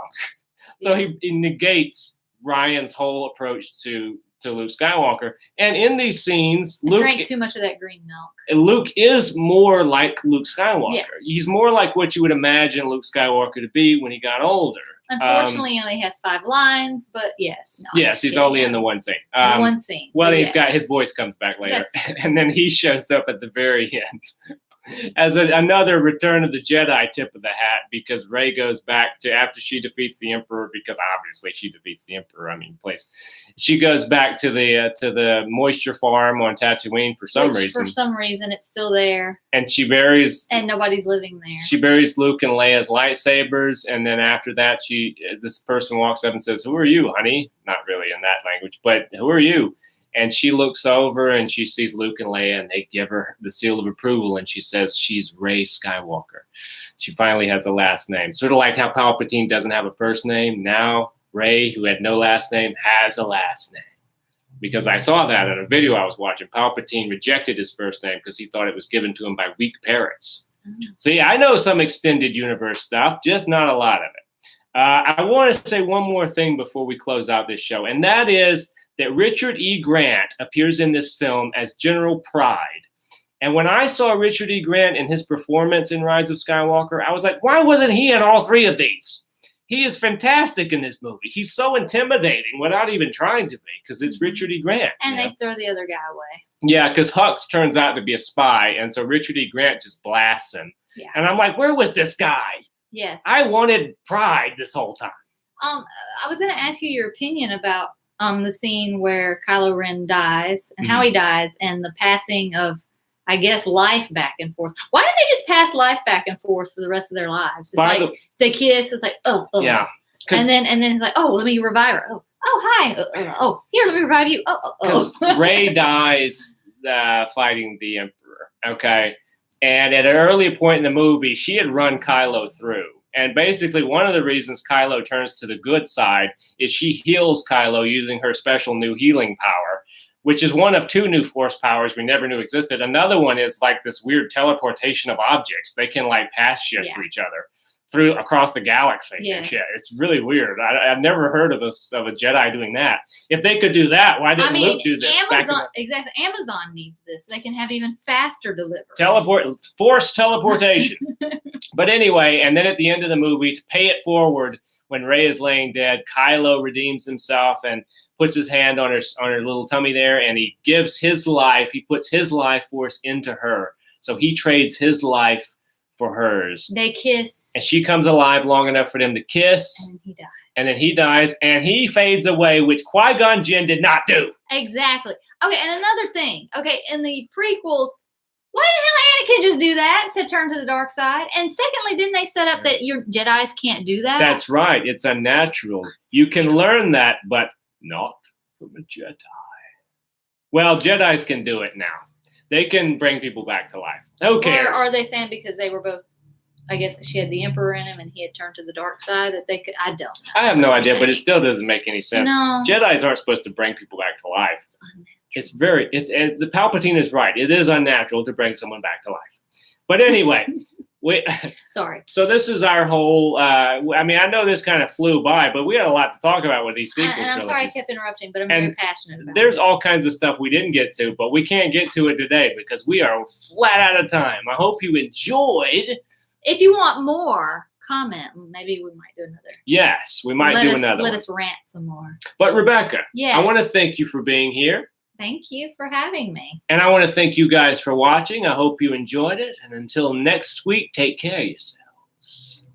So he negates Ryan's whole approach to Luke Skywalker. And in these scenes, Luke drank too much of that green milk. Luke is more like Luke Skywalker. Yeah. He's more like what you would imagine Luke Skywalker to be when he got older. Unfortunately, he only has 5 lines, but yes. No, yes, he's only in the one scene. One scene. Well, he's got his voice comes back later. And then he shows up at the very end. As another Return of the Jedi tip of the hat, because Rey goes back to after she defeats the Emperor, because obviously she defeats the Emperor. I mean, she goes back to the moisture farm on Tatooine for some reason. For some reason, it's still there. And she buries. And nobody's living there. She buries Luke and Leia's lightsabers, and then after that, this person walks up and says, "Who are you, honey?" Not really in that language, but who are you? And she looks over and she sees Luke and Leia, and they give her the seal of approval. And she says she's Rey Skywalker. She finally has a last name. Sort of like how Palpatine doesn't have a first name. Now Rey, who had no last name, has a last name. Because I saw that in a video I was watching. Palpatine rejected his first name because he thought it was given to him by weak parents. So yeah, I know some extended universe stuff, just not a lot of it. I want to say one more thing before we close out this show, and that is that Richard E. Grant appears in this film as General Pride. And when I saw Richard E. Grant in his performance in Rise of Skywalker, I was like, why wasn't he in all 3 of these? He is fantastic in this movie. He's so intimidating without even trying to be, because it's Richard E. Grant. And they throw the other guy away. Yeah, because Hux turns out to be a spy, and so Richard E. Grant just blasts him. Yeah. And I'm like, where was this guy? Yes. I wanted Pride this whole time. I was going to ask you your opinion about the scene where Kylo Ren dies and how he dies and the passing of, I guess, life back and forth. Why didn't they just pass life back and forth for the rest of their lives? It's like the kiss is like, oh. Yeah. And then it's like, oh, let me revive her. Oh, hi. Oh, here, let me revive you. Oh. Rey dies fighting the Emperor. Okay. And at an early point in the movie, she had run Kylo through. And basically, one of the reasons Kylo turns to the good side is she heals Kylo using her special new healing power, which is one of 2 new force powers we never knew existed. Another one is like this weird teleportation of objects. They can like pass shit to each other across the galaxy. Yes. Yeah, it's really weird. I've never heard of a Jedi doing that. If they could do that, why didn't Luke do this? Amazon needs this. They can have even faster delivery. Force teleportation. But anyway, and then at the end of the movie, to pay it forward, when Rey is laying dead, Kylo redeems himself and puts his hand on her little tummy there, and he gives his life. He puts his life force into her. So he trades his life for hers. They kiss. And she comes alive long enough for them to kiss. And he dies. And then he dies, and he fades away, which Qui-Gon Jinn did not do. Exactly. Okay, and another thing. Okay, in the prequels, why the hell Anakin just do that instead of turn to the dark side? And secondly, didn't they set up that your Jedis can't do that? That's right. It's unnatural. You can learn that, but not from a Jedi. Well, Jedis can do it now. They can bring people back to life. Who cares? Or are they saying because they were both, I guess she had the Emperor in him and he had turned to the dark side that they could, I don't know. I have no idea, but it still doesn't make any sense. No. Jedis aren't supposed to bring people back to life. The Palpatine is right. It is unnatural to bring someone back to life. But anyway, sorry. So this is our whole, I know this kind of flew by, but we had a lot to talk about with these sequel trilogies. And I'm sorry I kept interrupting, but I'm very passionate about it. There's all kinds of stuff we didn't get to, but we can't get to it today because we are flat out of time. I hope you enjoyed. If you want more, comment. Maybe we might do another. Yes, we might do another one. Let us rant some more. But Rebecca, yes. I want to thank you for being here. Thank you for having me. And I want to thank you guys for watching. I hope you enjoyed it. And until next week, take care of yourselves. S-